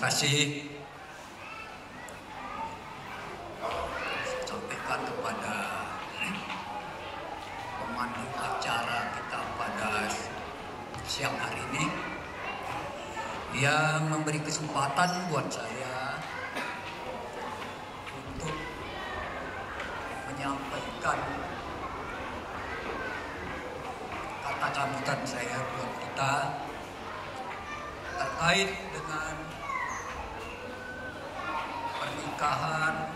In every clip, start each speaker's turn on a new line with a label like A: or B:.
A: kasih sampaikan kepada pemandu acara kita pada siang hari ini yang memberi kesempatan buat saya untuk menyampaikan kata sambutan saya buat kita terkait dengan pernikahan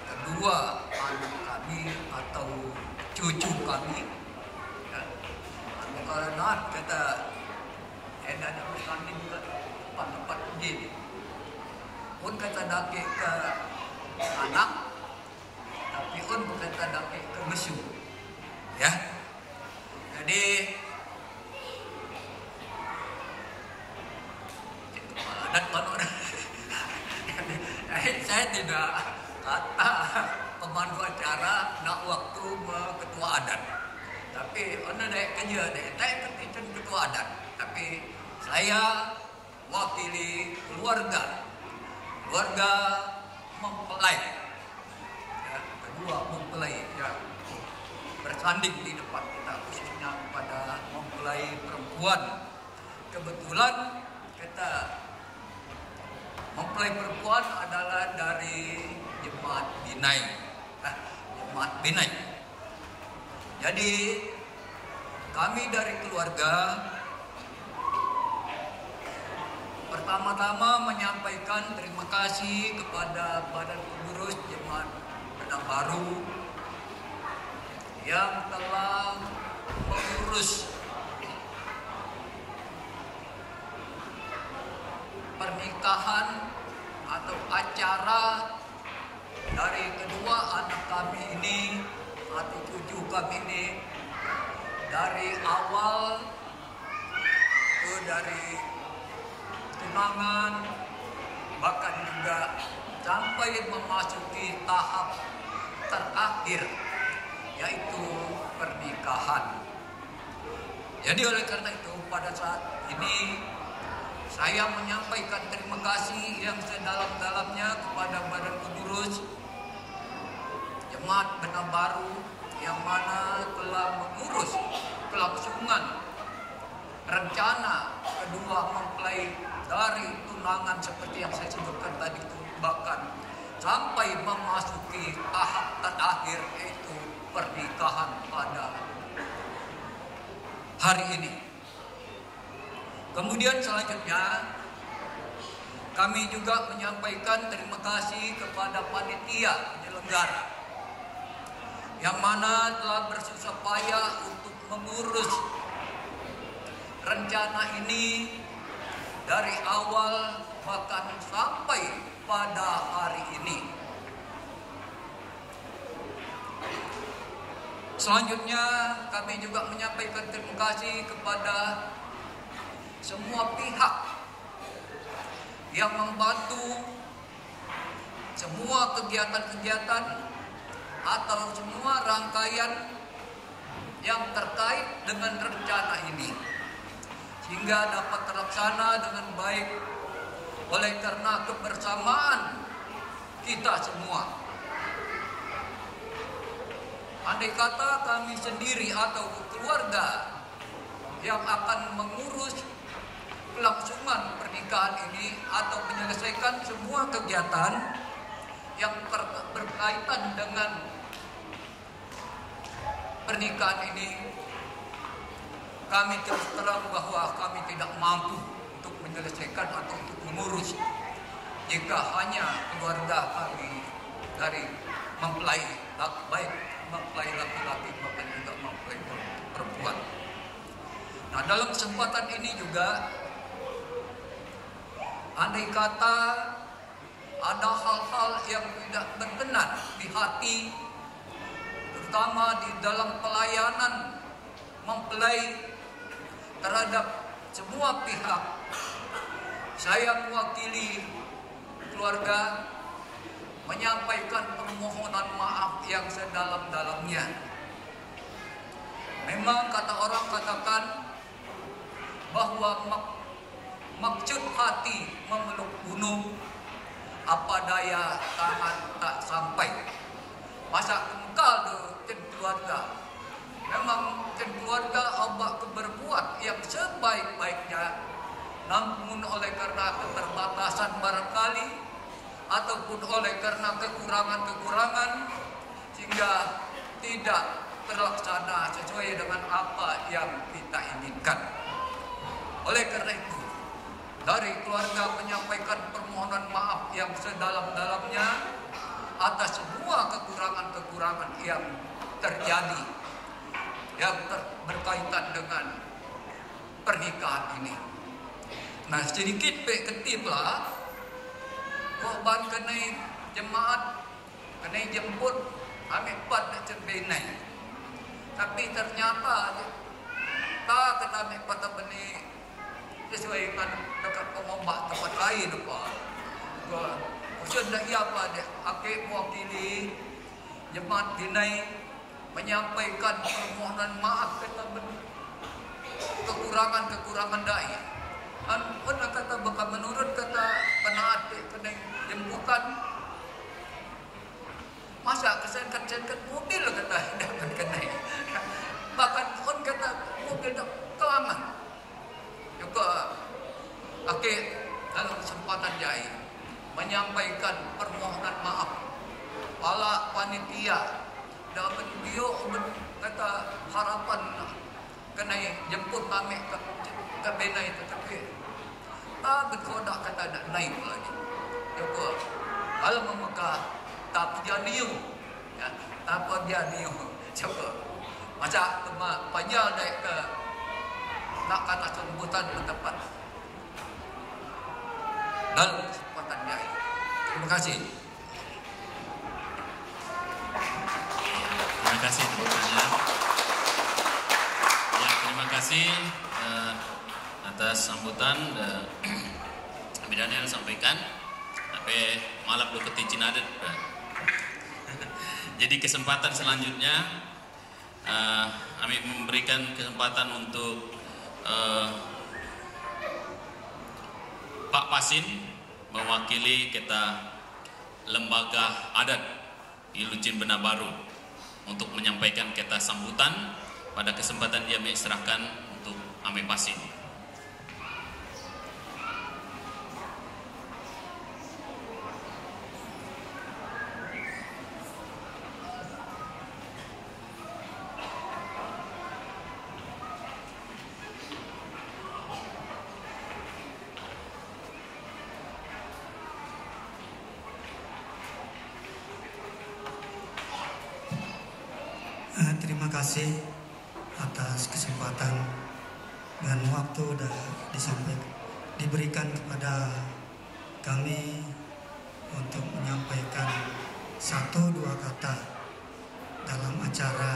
A: kedua anak kami atau cucu kami. Karena kata enak bersanding ke tempat-tempat ini pun kata dake ke anak, tapi pun bukan kata dake ke mesu, ya. Jadi adat konon saya tidak kata pemandu acara nak waktu ketua adat, tapi orang ada kerja deh, saya kan ketua adat, tapi saya wakili keluarga mempelai, ya, kedua mempelai, ya, bersanding di depan kita khususnya pada mempelai perempuan. Kebetulan kita mempelai perempuan adalah dari Jemaat Binai. Jadi kami dari keluarga pertama-tama menyampaikan terima kasih kepada Badan Pengurus Jemaat Benang Baru yang telah mengurus pernikahan atau acara dari kedua anak kami ini atau cucu kami ini dari awal dari tunangan bahkan juga sampai memasuki tahap terakhir yaitu pernikahan. Jadi oleh karena itu pada saat ini saya menyampaikan terima kasih yang sedalam-dalamnya kepada Badan Pengurus Jemaat Benang Baru yang mana telah mengurus kelangsungan rencana kedua mempelai dari tunangan seperti yang saya sebutkan tadi itu, bahkan sampai memasuki tahap terakhir yaitu pernikahan pada hari ini. Kemudian selanjutnya kami juga menyampaikan terima kasih kepada panitia penyelenggara yang mana telah bersusah payah untuk mengurus rencana ini dari awal bahkan sampai pada hari ini. Selanjutnya kami juga menyampaikan terima kasih kepada semua pihak yang membantu semua kegiatan-kegiatan atau semua rangkaian yang terkait dengan rencana ini sehingga dapat terlaksana dengan baik oleh karena kebersamaan kita semua. Andai kata kami sendiri atau keluarga yang akan mengurus kelangsungan pernikahan ini atau menyelesaikan semua kegiatan yang berkaitan dengan pernikahan ini, kami terus terang bahwa kami tidak mampu untuk menyelesaikan atau untuk mengurus jika hanya keluarga kami dari mempelai, baik mempelai laki-laki maupun juga mempelai perempuan. Nah, dalam kesempatan ini juga andai kata ada hal-hal yang tidak berkenan di hati, terutama di dalam pelayanan mempelai terhadap semua pihak, saya mewakili keluarga menyampaikan permohonan maaf yang sedalam-dalamnya. Memang kata orang katakan bahwa maksud hati memeluk gunung, apa daya tangan tak sampai. Masa kengkal tu keluarga. Memang keluarga abak berbuat yang sebaik-baiknya, namun oleh karena keterbatasan barangkali ataupun oleh karena kekurangan-kekurangan sehingga tidak terlaksana sesuai dengan apa yang kita inginkan. Oleh karena itu, dari keluarga menyampaikan permohonan maaf yang sedalam-dalamnya atas semua kekurangan-kekurangan yang terjadi yang berkaitan dengan pernikahan ini. Nah, sedikit ketiplah korban kena jemaat kena jemput ambil part nak cenbenai. Tapi ternyata tak kena ambil patah benih sesuai dengan dekat pengobat tempat lain apa. Sudah ia apa dia akik mewakili jemaat dinai menyampaikan permohonan maaf kata kekurangan-kekurangan dai. Pun kata bakal menurut kata penaat kena jemputan masa kesenkat mobil kata dapat kena. Bahkan pun kata mobil dak kelangan. Juga akik dalam kesempatan jai menyampaikan permohonan maaf pala panitia dan beliau kata harapan kena jemput kami ke benai tetapi tak berkodak kata nak naik lagi. Juga kalau memekah tak jadiu ya tak jadiu coba macam temak panjang naik ke nak kata sambutan bertepat dalam kesempatan jai. Terima kasih.
B: Terima kasih tepukannya. Ya, terima kasih atas sambutan Abi Daniel sampaikan. Tapi malah belum keticin adat. Jadi kesempatan selanjutnya kami memberikan kesempatan untuk Pak Pasin mewakili kita lembaga adat Ilucin Benar Baru untuk menyampaikan kata sambutan. Pada kesempatan dia serahkan untuk Ame Pasin.
C: Terima kasih atas kesempatan dan waktu diberikan kepada kami untuk menyampaikan 1-2 kata dalam acara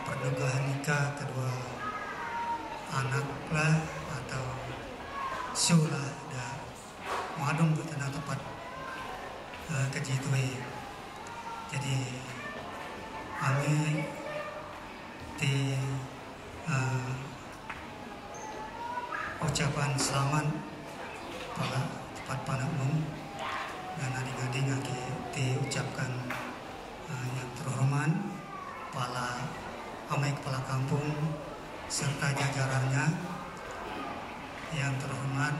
C: pernikahan nikah kedua anak lah atau syulah dan madung bertanah tepat kejitui. Jadi kami di ucapan selamat pada tempat panakmum dan adik-adik diucapkan yang terhormat para amai kepala kampung serta jajarannya yang terhormat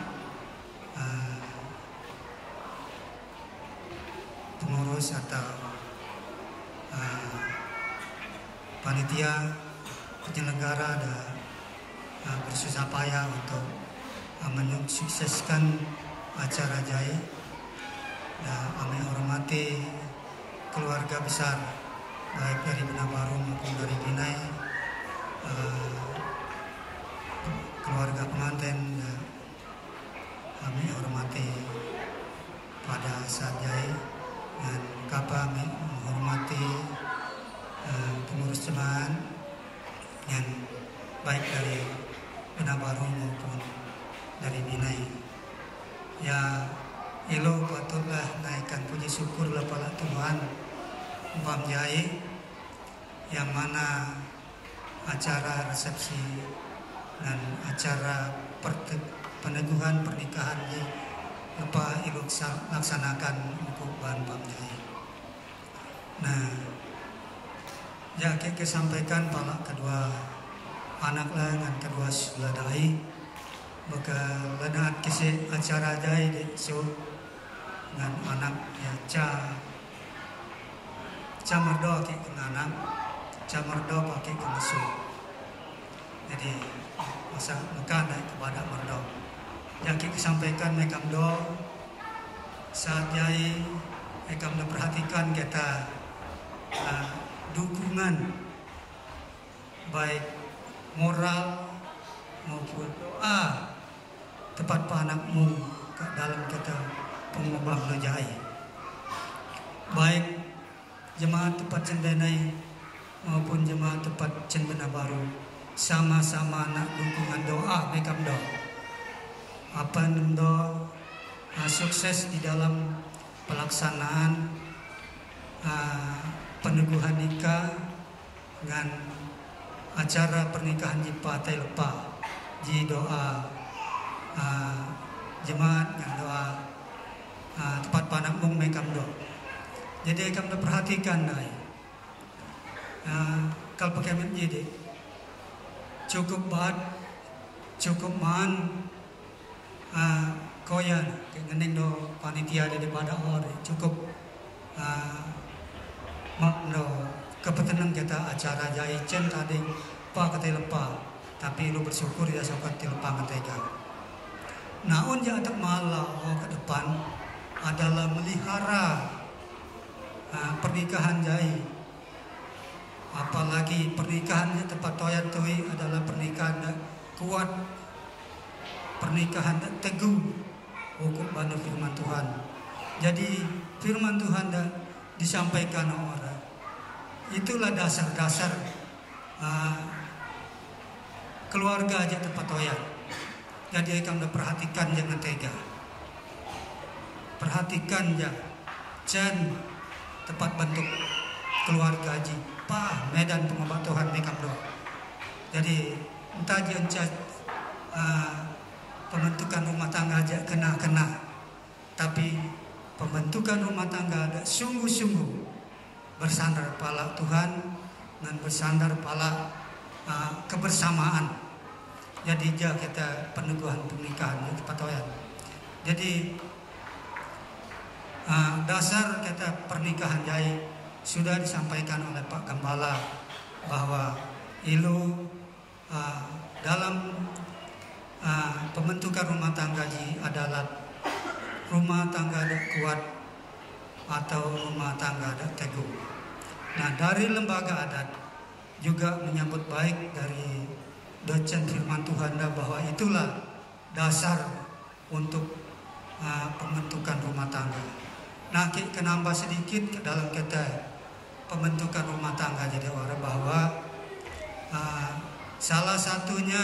C: pengurus atau panitia penyelenggara dan bersusah payah untuk mensukseskan acara jai. Dan kami hormati keluarga besar baik dari Benar Baru maupun dari Binai, keluarga pengantin. Dan kami hormati pada saat jai dan kami menghormati pengurus jemaat yang baik dari Benar Baru maupun dari Binai. Ya, ilo patutlah naikkan puji syukur kepada Tuhan Mbam Jai yang mana acara resepsi dan acara peneguhan pernikahan di lepa ilu laksanakan untuk bahan pamjai. Nah, ya kita sampaikan pala kedua anak lah dengan kedua suladai maka lenat kisi acara jai di so dengan anak ya ca merdo ke anak ca merdo pakai ke mesu. Jadi masa maka naik kepada merdo yang kita sampaikan mekam do saat jai mekam do perhatikan kita dukungan baik moral maupun doa tepat panakmu ke dalam kita pengubah lojai baik jemaat tepat cendenai maupun jemaat tepat cendena baru sama-sama nak dukungan doa mekam do apa do sukses di dalam pelaksanaan peneguhan nikah dengan acara pernikahan di Partai Lepa di doa jemaat dengan doa tempat panak mung mekam do. Jadi kami perhatikan dai. Kalau pakai jadi cukup bad, cukup man, koyan ngening do panitia daripada orang cukup mak do kepetenang kita acara jai cen tadi pa kata lepa tapi lu bersyukur ya sokat lepa mentega. Naun ja atak malah ke depan adalah melihara pernikahan jai. Apalagi pernikahan tempat toyan tui adalah pernikahan kuat, pernikahan teguh hukum bandu firman Tuhan. Jadi firman Tuhan disampaikan orang. Itulah dasar-dasar keluarga aja tempat toyan. Jadi kamu perhatikan jangan tega. Perhatikan ya, jangan tepat bentuk keluarga aja. Medan pengobat Tuhan mekam do. Jadi entah jangan pembentukan rumah tangga aja kena, tapi pembentukan rumah tangga ada sungguh-sungguh bersandar pala Tuhan dan bersandar pala kebersamaan. Jadi kita peneguhan pernikahan itu patoyan. Jadi dasar kita pernikahan jai sudah disampaikan oleh Pak Gembala bahwa ilu dalam pembentukan rumah tangga ji adalah rumah tangga ada kuat atau rumah tangga ada teguh. Nah, dari lembaga adat juga menyambut baik dari dosen firman Tuhan bahwa itulah dasar untuk pembentukan rumah tangga. Nah, kita nambah sedikit ke dalam kita pembentukan rumah tangga jadi orang bahwa salah satunya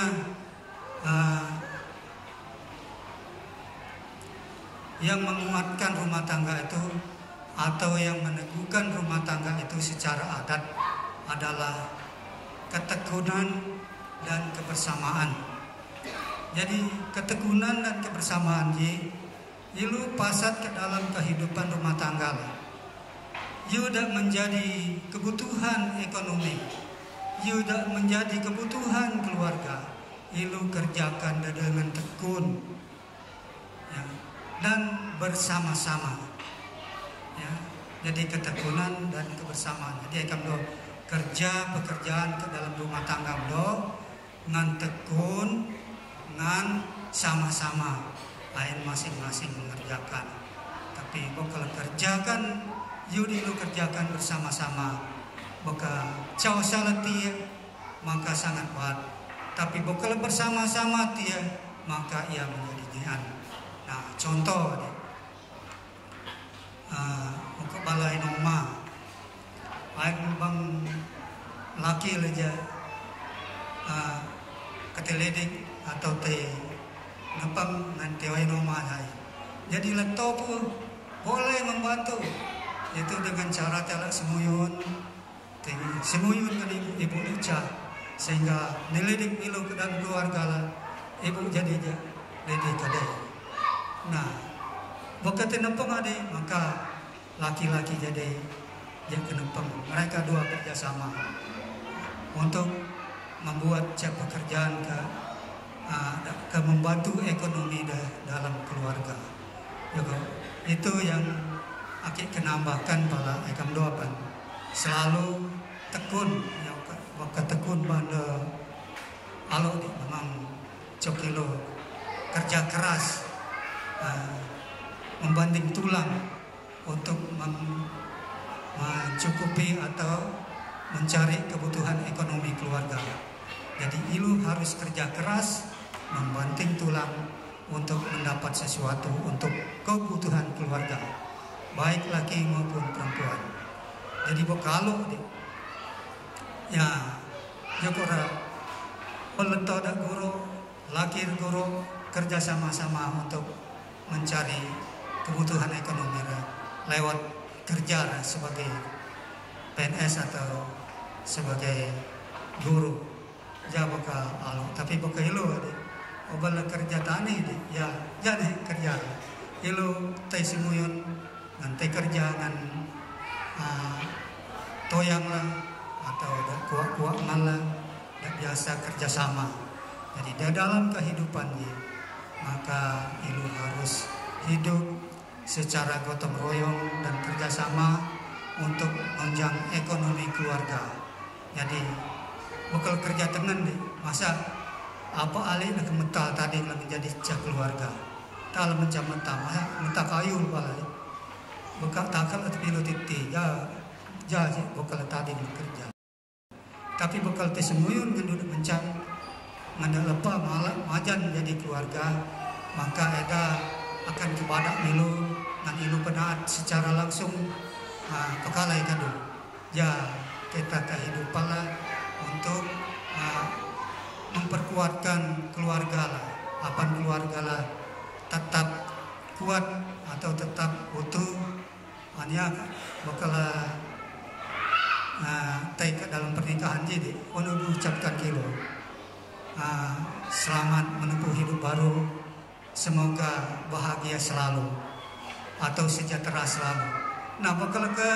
C: yang menguatkan rumah tangga itu atau yang meneguhkan rumah tangga itu secara adat adalah ketekunan dan kebersamaan. Jadi ketekunan dan kebersamaan ilu pasat ke dalam kehidupan rumah tangga. Yudak menjadi kebutuhan ekonomi, yudak menjadi kebutuhan keluarga. Ilu kerjakan dengan tekun ya, dan bersama-sama. Ya, jadi ketekunan dan kebersamaan. Jadi kamu kerja pekerjaan ke dalam rumah tangga do ngan tekun ngan sama-sama. Lain masing-masing mengerjakan. Tapi kalau kerjakan yudi lu kerjakan bersama-sama. Boka caw salah tia maka sangat baik. Tapi kalau bersama-sama tia maka ia menjadi nian. Nah, contoh muka balai noma. Baik bang laki aja keteledik atau teh ngapang nanti wai noma hai. Jadi letop boleh membantu itu dengan cara telak semuyun kan ibu Lica sehingga neledik ilu ke dalam keluarga lah ibu jadi ledi kadai. Nah, boka tenempeng ade maka laki-laki jadi yang kenempeng. Mereka dua kerjasama untuk membuat pekerjaan ke membantu ekonomi dalam keluarga. Itu yang aki kenambahkan pada ekam doakan. Selalu tekun, maka tekun pada alo di memang cokilo kerja keras, membanding tulang untuk mencukupi atau mencari kebutuhan ekonomi keluarga. Jadi ilu harus kerja keras, membanting tulang untuk mendapat sesuatu untuk kebutuhan keluarga, baik laki maupun perempuan. Jadi kalau ya jokora peletoda guru, laki guru kerja sama-sama untuk mencari kebutuhan ekonomi lewat kerja sebagai PNS atau sebagai guru. Ja boka alo, tapi boka ilu obal kerja tani ya jadi kerja ilu tai simuyun nanti kerja ngan toyang lah atau kuak-kuak ngalah biasa kerjasama. Jadi dalam kehidupan maka ilu harus hidup secara gotong royong dan kerjasama untuk menunjang ekonomi keluarga. Jadi bakal kerja tengen masa apa alih nak mental tadi nak menjadi cah keluarga. Tal mencam mental, mental kayu balai. Bakal takal atau pilu titi ja bakal tadi kerja. Tapi bakal tesemuyun ngendut mencam nganda lepa malah majan jadi keluarga, maka ada akan kepada milu dan ilu penaat secara langsung pekalai kadu. Ya kita kehidupan lah untuk memperkuatkan keluarga lah, apan keluarga lah tetap kuat atau tetap utuh. Hanya bakal taik dalam pernikahan jadi onu ucapkan kilo selamat menempuh hidup baru, semoga bahagia selalu atau sejahtera selalu. Nah bakal ke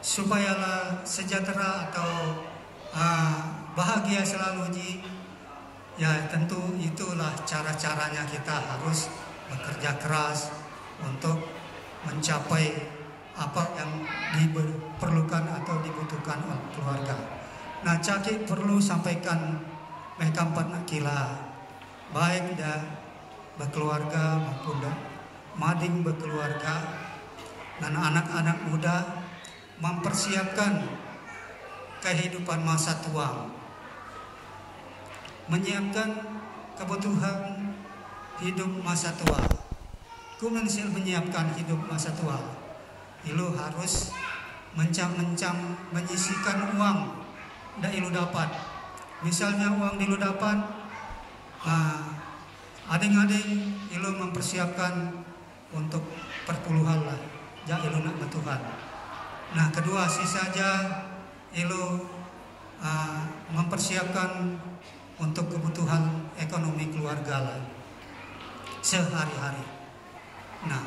C: supayalah sejahtera atau bahagia selalu ya tentu itulah cara-caranya kita harus bekerja keras untuk mencapai apa yang diperlukan atau dibutuhkan oleh keluarga. Nah caki perlu sampaikan mereka empat kila baik dah berkeluarga maupun dah mading berkeluarga dan anak-anak muda mempersiapkan kehidupan masa tua, menyiapkan kebutuhan hidup masa tua. Kumensil menyiapkan hidup masa tua, ilu harus mencam-mencam menyisikan uang dah ilu dapat. Misalnya uang ilu dapat, ading-ading ilu mempersiapkan untuk perpuluhan lah, ja ilu nak bertuhan. Nah kedua saja ilu mempersiapkan untuk kebutuhan ekonomi keluarga lah sehari-hari. Nah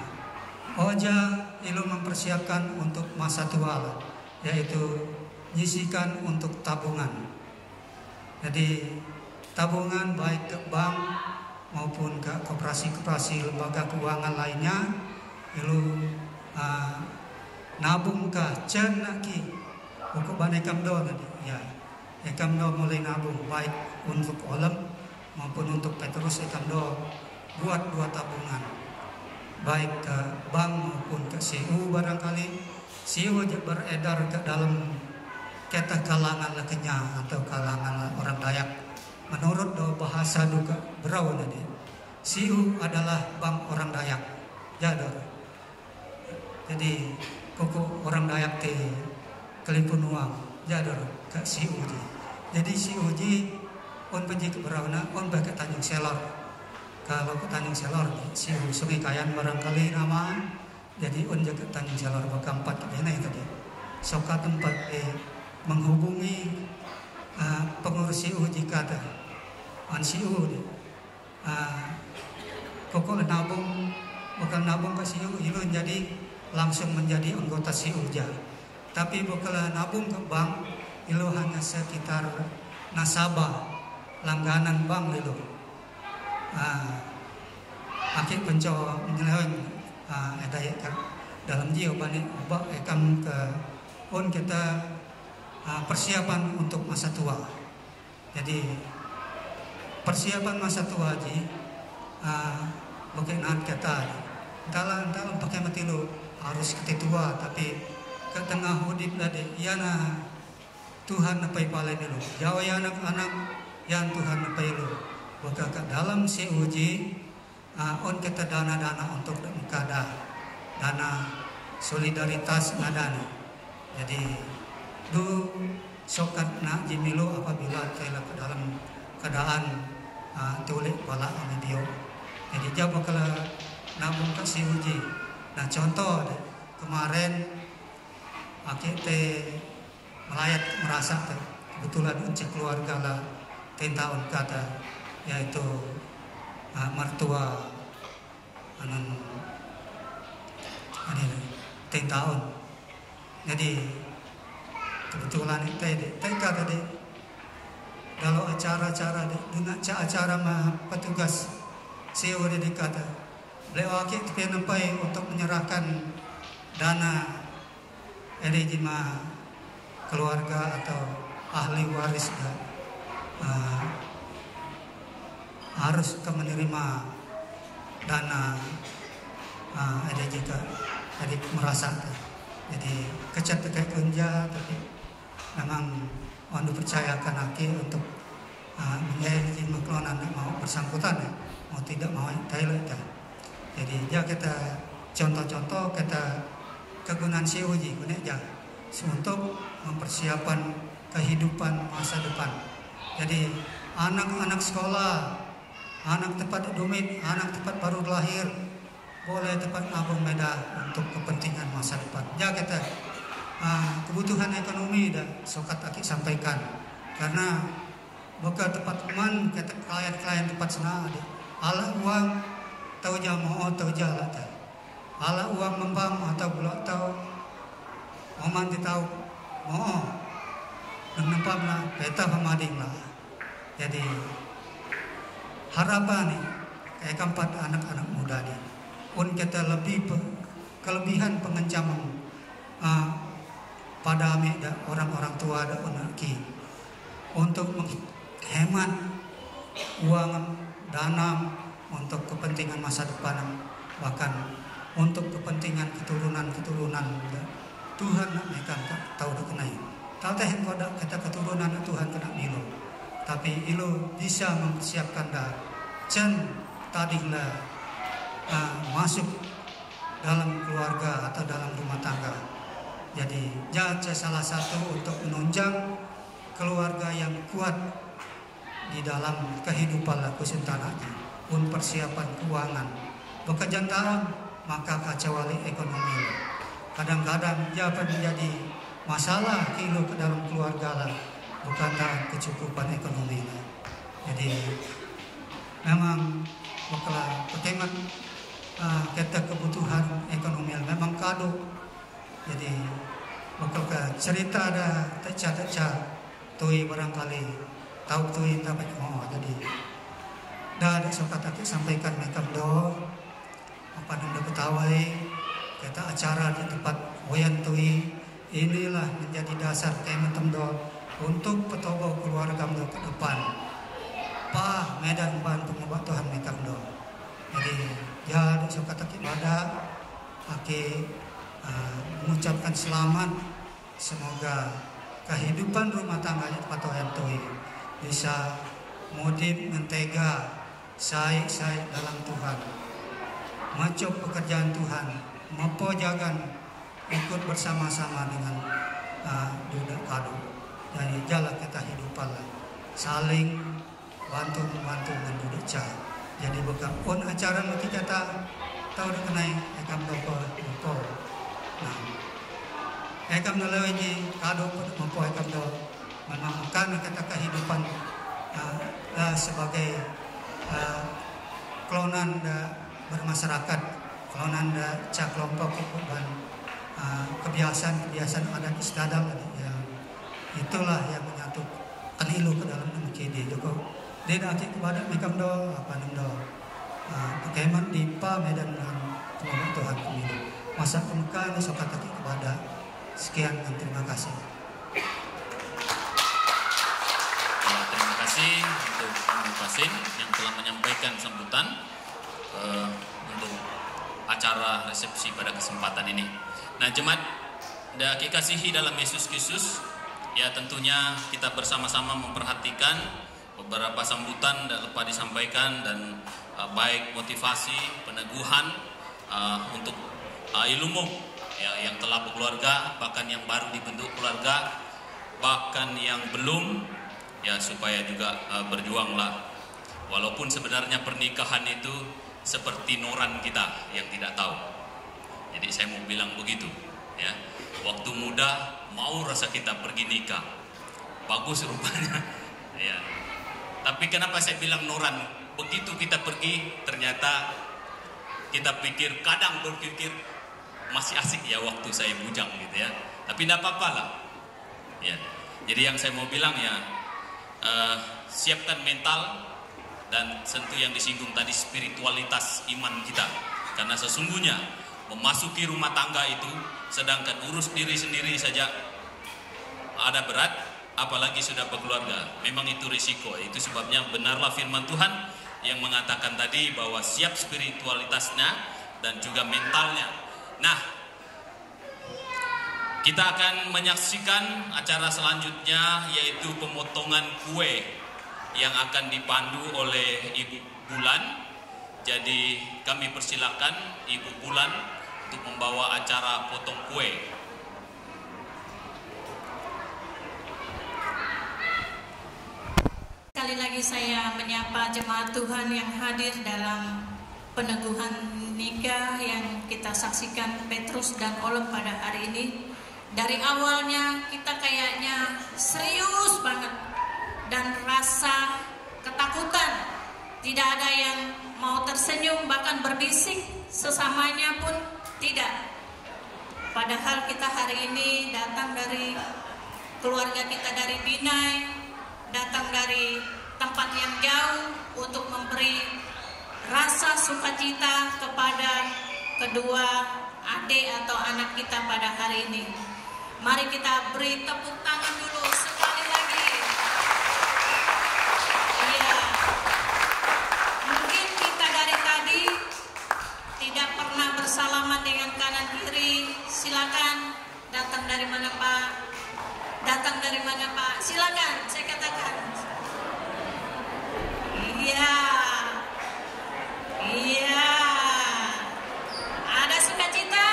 C: oja ilu mempersiapkan untuk masa tua lah, yaitu nyisikan untuk tabungan. Jadi tabungan baik ke bank maupun ke koperasi-koperasi lembaga keuangan lainnya ilu nabung ka cen lagi untuk banekam do tadi ya ekam do mulai nabung baik untuk olam maupun untuk petrus ekam do buat dua tabungan baik ke bank maupun ke CU. Barangkali CU beredar ke dalam kita kalangan lekenya atau kalangan orang Dayak. Menurut do bahasa duka berau tadi CU adalah bank orang Dayak jador. Jadi koko orang Dayak te kelipun uang jador ke CU. Jadi CU on pergi ke Berauna on pakai Tanjung Selor. Kalau ke Tanjung Selor CU Sungai Kayan barangkali nama. Jadi on jaga Tanjung Selor bakal 4 kena tadi. Soka tempat menghubungi pengurus CU jika ada CU pokok nabung bukan nabung ke CU itu jadi langsung menjadi anggota CU aja. Tapi bukan nabung ke bank itu hanya sekitar nasabah langganan bank itu. Akhir penco menyeleweng ada dalam jawaban ubah ekam ke pun kita persiapan untuk masa tua. Jadi persiapan masa tua ji bukan kata dalam pakai mati lu harus ketua tapi ke tengah hudip tadi iana Tuhan napai palen lu jawa ya anak-anak yang Tuhan napai lu bukan ke dalam si uji on kita dana-dana untuk kada dana solidaritas ngadani. Jadi du sokat nak jimilu apabila telah ke dalam keadaan tulik bala medio. Jadi jawab kalau nabung kasih uji. Nah contoh kemarin kita melayat merasa kebetulan uncik keluarga lah 10 tahun kata yaitu mertua anan 10 tahun. Jadi kebetulan itu kata deh kalau acara-acara dengan acara petugas CEO dia dikata beliau akhir tapi nampai untuk menyerahkan dana elegima keluarga atau ahli waris harus menerima dana elegika jadi merasa jadi kecat terkait kerja tapi memang anda percayakan akhir untuk menjadi makluman anak mau bersangkutan mau tidak mau Thailand. Jadi ya kita contoh-contoh kita kegunaan COJ gunaja untuk mempersiapkan kehidupan masa depan. Jadi anak-anak sekolah, anak tempat domit, anak tempat baru lahir boleh tempat nabung medah untuk kepentingan masa depan. Ya kita kebutuhan ekonomi dah sokat aki sampaikan karena bukan tempat teman kita klien-klien tempat sana ada ala uang tahu jam mau tahu jalan ala uang membam atau belak tahu oman tahu mau menempam lah peta pemading lah. Jadi harapan nih kayak keempat anak-anak muda nih pun kita lebih kelebihan pengencaman pada orang-orang tua dan anaki untuk menghemat uang dana untuk kepentingan masa depan bahkan untuk kepentingan keturunan Tuhan nak mereka tahu dah kenai tak teh kodak kita keturunan Tuhan kena milu tapi ilu bisa mempersiapkan dah cen tadilah masuk dalam keluarga atau dalam rumah tangga. Jadi jaca salah satu untuk menunjang keluarga yang kuat di dalam kehidupan laku sentananya pun persiapan keuangan bekerja tahun maka kacauali ekonomi kadang-kadang dapat menjadi masalah kilo ke dalam keluarga lah bukan tahan kecukupan ekonomi lah. Jadi memang bakal pertama kita kebutuhan ekonomi memang kado. Jadi bakal ke cerita ada teca tui barangkali tahu tui dapat mau jadi dah ada sokat aku sampaikan mereka do apa yang betawai kita acara di tempat wayan tui inilah menjadi dasar temen do untuk petobo keluarga do ke depan pa medan ban pengobat Tuhan mereka do. Jadi ya ada sokat aku pada aki mengucapkan selamat semoga kehidupan rumah tangganya tempat yang tui bisa mudip mentega saik dalam Tuhan macok pekerjaan Tuhan mampu jagan ikut bersama-sama dengan duda kado. Jadi jalan kita hidupan saling bantu-bantu dengan duda. Jadi bukan pun acara mesti kata tahu dikenai ekam dopo. Nah, ekam nalawi ji kado pun mampu ekam do menambahkan kita kehidupan sebagai kelonan bermasyarakat, kelonan cak kelompok dan kebiasaan adat istiadat yang itulah yang menyatu kenilu ke dalam MKD Joko dia nanti kepada mereka do apa do bagaimana di Medan dan Tuhan pemilu masa kemukaan sokat kepada sekian dan terima kasih.
B: Terima kasih untuk Ibu Pasin yang telah menyampaikan sambutan untuk acara resepsi pada kesempatan ini. Nah, jemaat dah kasihi dalam Yesus Kristus, ya tentunya kita bersama-sama memperhatikan beberapa sambutan dan lupa disampaikan dan baik motivasi, peneguhan untuk ilmu ya, yang telah berkeluarga, bahkan yang baru dibentuk keluarga, bahkan yang belum ya supaya juga berjuanglah. Walaupun sebenarnya pernikahan itu seperti noran kita yang tidak tahu. Jadi saya mau bilang begitu ya. Waktu muda mau rasa kita pergi nikah. Bagus rupanya ya. Tapi kenapa saya bilang noran? Begitu kita pergi ternyata kita pikir, kadang berpikir masih asik ya waktu saya bujang gitu ya. Tapi tidak apa-apa lah. Ya. Jadi yang saya mau bilang ya, siapkan mental dan tentu yang disinggung tadi spiritualitas iman kita. Karena sesungguhnya memasuki rumah tangga itu, sedangkan urus diri sendiri saja ada berat, apalagi sudah berkeluarga. Memang itu risiko. Itu sebabnya benarlah firman Tuhan yang mengatakan tadi bahwa siap spiritualitasnya dan juga mentalnya. Nah, kita akan menyaksikan acara selanjutnya, yaitu pemotongan kue yang akan dipandu oleh Ibu Bulan. Jadi kami persilakan Ibu Bulan untuk membawa acara potong kue.
D: Sekali lagi saya menyapa jemaat Tuhan yang hadir dalam peneguhan nikah yang kita saksikan Petrus dan Olem pada hari ini. Dari awalnya kita kayaknya serius banget dan rasa ketakutan. Tidak ada yang mau tersenyum, bahkan berbisik sesamanya pun tidak. Padahal kita hari ini datang dari keluarga kita dari Binai, datang dari tempat yang jauh untuk memberi rasa sukacita kepada kedua adik atau anak kita pada hari ini. Mari kita beri tepuk tangan dulu sekali lagi. Iya. Mungkin kita dari tadi tidak pernah bersalaman dengan kanan kiri. Silakan. Datang dari mana Pak? Datang dari mana Pak? Silakan, saya katakan. Iya. Iya. Ada sukacita?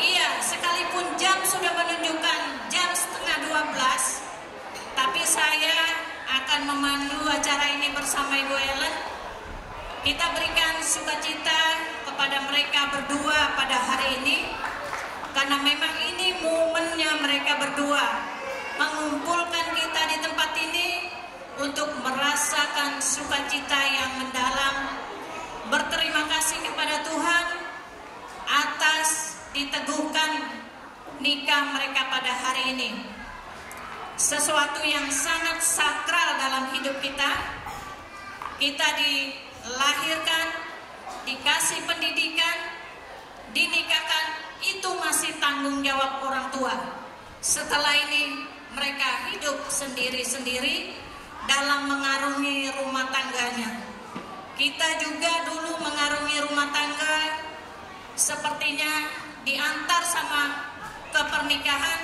D: Iya, sekalipun jam sudah menunjukkan jam 11:30, tapi saya akan memandu acara ini bersama Ibu Ellen. Kita berikan sukacita kepada mereka berdua pada hari ini, karena memang ini momennya mereka berdua mengumpulkan kita di tempat ini untuk merasakan sukacita yang mendalam. Berterima kasih kepada Tuhan atas diteguhkan nikah mereka pada hari ini. Sesuatu yang sangat sakral dalam hidup kita. Kita dilahirkan, dikasih pendidikan, dinikahkan, itu masih tanggung jawab orang tua. Setelah ini mereka hidup sendiri-sendiri dalam mengarungi rumah tangganya. Kita juga dulu mengarungi rumah tangga, sepertinya diantar sama ke pernikahan,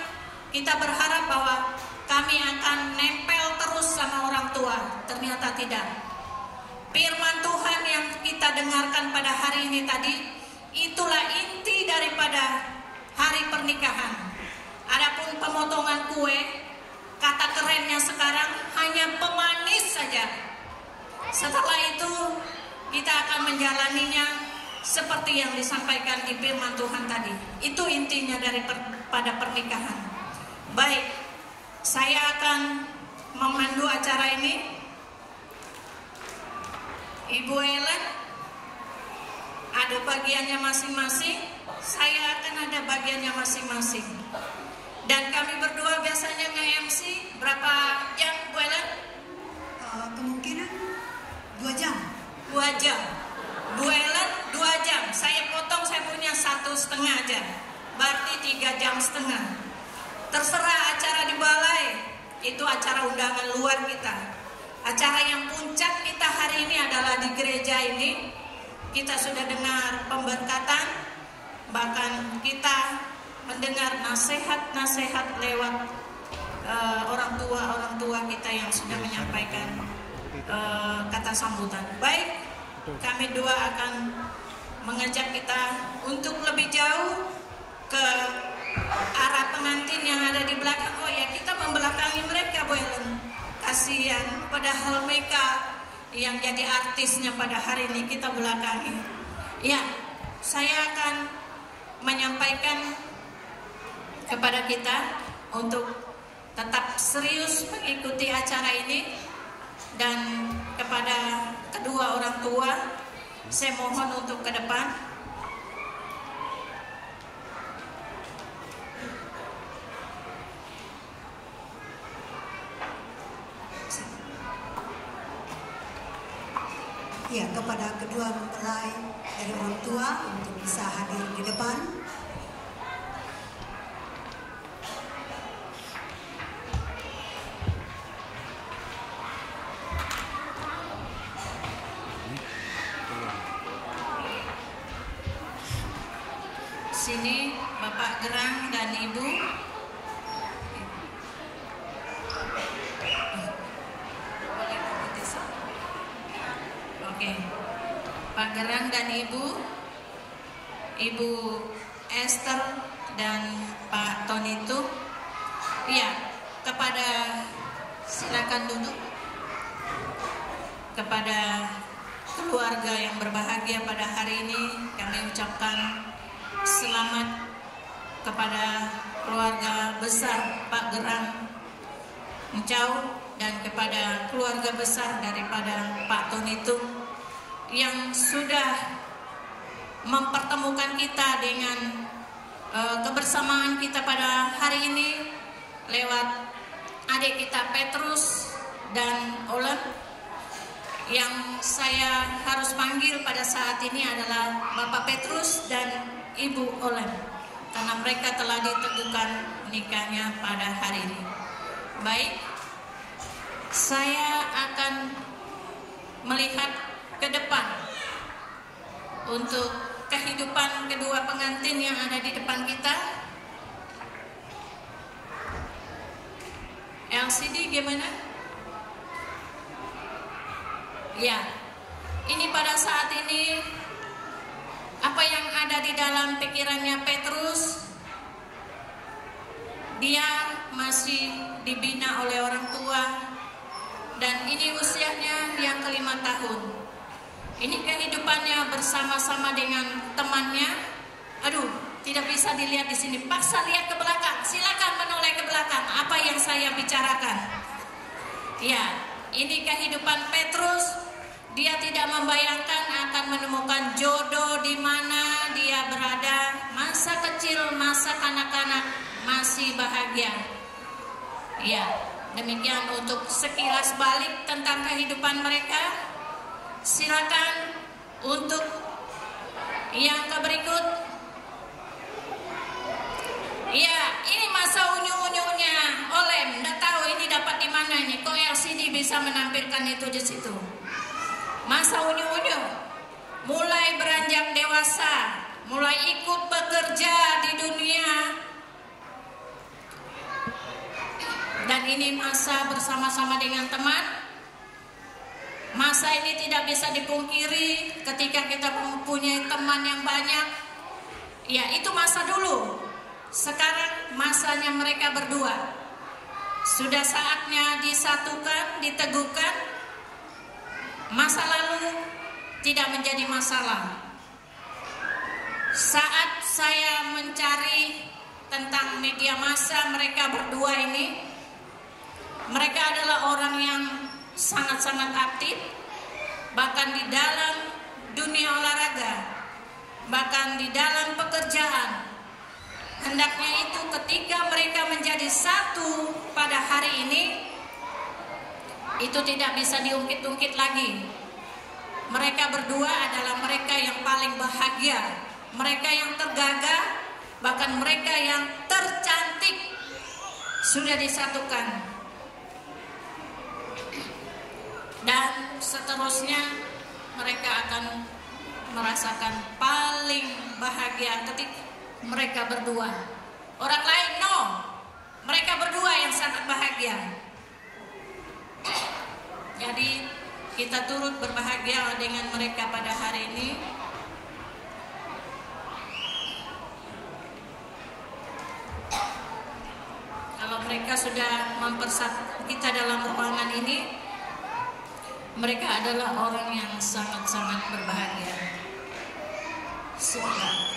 D: kita berharap bahwa kami akan nempel terus sama orang tua. Ternyata tidak. Firman Tuhan yang kita dengarkan pada hari ini tadi, itulah inti daripada hari pernikahan. Adapun pemotongan kue, kata kerennya sekarang hanya pemanis saja. Setelah itu kita akan menjalaninya seperti yang disampaikan di firman Tuhan tadi. Itu intinya pada pernikahan. Baik, saya akan memandu acara ini. Ibu Ellen ada bagiannya masing-masing, saya akan ada bagiannya masing-masing. Dan kami berdua biasanya nge-MC berapa jam, Bu Ellen?
E: Kemungkinan 2 jam.
D: 2 jam. Bu Ellen 2 jam. Saya potong, saya punya 1,5 jam. Berarti 3,5 jam. Terserah acara di balai, itu acara undangan luar kita. Acara yang puncak kita hari ini adalah di gereja ini. Kita sudah dengar pemberkatan, bahkan kita mendengar nasihat-nasihat lewat orang tua kita yang sudah menyampaikan kata sambutan. Baik, kami dua akan mengajak kita untuk lebih jauh ke arah pengantin yang ada di belakang. Oh ya, kita membelakangi mereka, Bu Ellen. Kasihan, padahal mereka yang jadi artisnya pada hari ini kita belakangi. Ya, saya akan menyampaikan kepada kita untuk tetap serius mengikuti acara ini, dan kepada kedua orang tua saya mohon untuk ke depan.
E: Ya, kepada kedua mempelai dari orang tua untuk bisa hadir di depan.
D: Sini Bapak Gerang dan Ibu. Oke, Pak Gerang dan Ibu Esther dan Pak Tonito. Iya, silakan duduk. Kepada keluarga yang berbahagia pada hari ini, kami ucapkan selamat kepada keluarga besar Pak Gerang Encau dan kepada keluarga besar daripada Pak Tonito yang sudah mempertemukan kita dengan kebersamaan kita pada hari ini lewat adik kita Petrus dan Olen. Yang saya harus panggil pada saat ini adalah Bapak Petrus dan Ibu Olen, karena mereka telah diteguhkan nikahnya pada hari ini. Baik, saya akan melihat ke depan untuk kehidupan kedua pengantin yang ada di depan kita. LCD gimana? Ya, ini pada saat ini apa yang ada di dalam pikirannya Petrus. Dia masih dibina oleh orang tua, dan ini usianya yang ke-5 tahun. Ini kehidupannya bersama-sama dengan temannya. Aduh, tidak bisa dilihat di sini. Paksa lihat ke belakang. Silakan menoleh ke belakang apa yang saya bicarakan. Ya, ini kehidupan Petrus. Dia tidak membayangkan akan menemukan jodoh di mana dia berada. Masa kecil, masa kanak-kanak masih bahagia. Ya, demikian untuk sekilas balik tentang kehidupan mereka. Silakan untuk yang berikut. Ya, ini masa unyu-unyunya. Olem, nggak tahu ini dapat di mana ini. Kok LCD bisa menampilkan itu di situ? Masa unyu-unyu, mulai beranjak dewasa, mulai ikut bekerja di dunia. Dan ini masa bersama-sama dengan teman. Masa ini tidak bisa dipungkiri ketika kita mempunyai teman yang banyak. Ya, itu masa dulu. Sekarang masanya mereka berdua. Sudah saatnya disatukan, diteguhkan. Masa lalu tidak menjadi masalah. Saat saya mencari tentang media massa mereka berdua ini, Mereka adalah orang yang sangat-sangat aktif, bahkan di dalam dunia olahraga, bahkan di dalam pekerjaan. Hendaknya itu ketika mereka menjadi satu pada hari ini, itu tidak bisa diungkit-ungkit lagi. Mereka berdua adalah mereka yang paling bahagia, mereka yang tergagah, bahkan mereka yang tercantik sudah disatukan. Dan seterusnya mereka akan merasakan paling bahagia ketika mereka berdua. Orang lain no, mereka berdua yang sangat bahagia. Jadi kita turut berbahagia dengan mereka pada hari ini. Kalau mereka sudah mempersatukan kita dalam ruangan ini, mereka adalah orang yang sangat-sangat berbahagia. Sudah.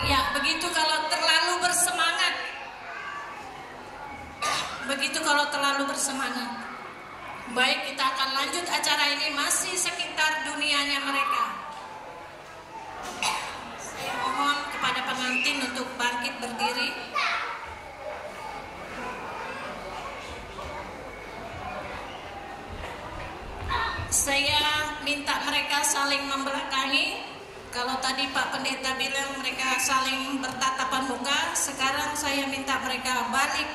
D: Ya, begitu kalau terlalu bersemangat. Begitu kalau terlalu bersemangat. Baik, kita akan lanjut acara ini masih sekitar dunianya mereka. Saya mohon kepada pengantin untuk bangkit berdiri. Saya minta mereka saling membelakangi. Kalau tadi Pak Pendeta bilang mereka saling bertatapan muka, sekarang saya minta mereka balik.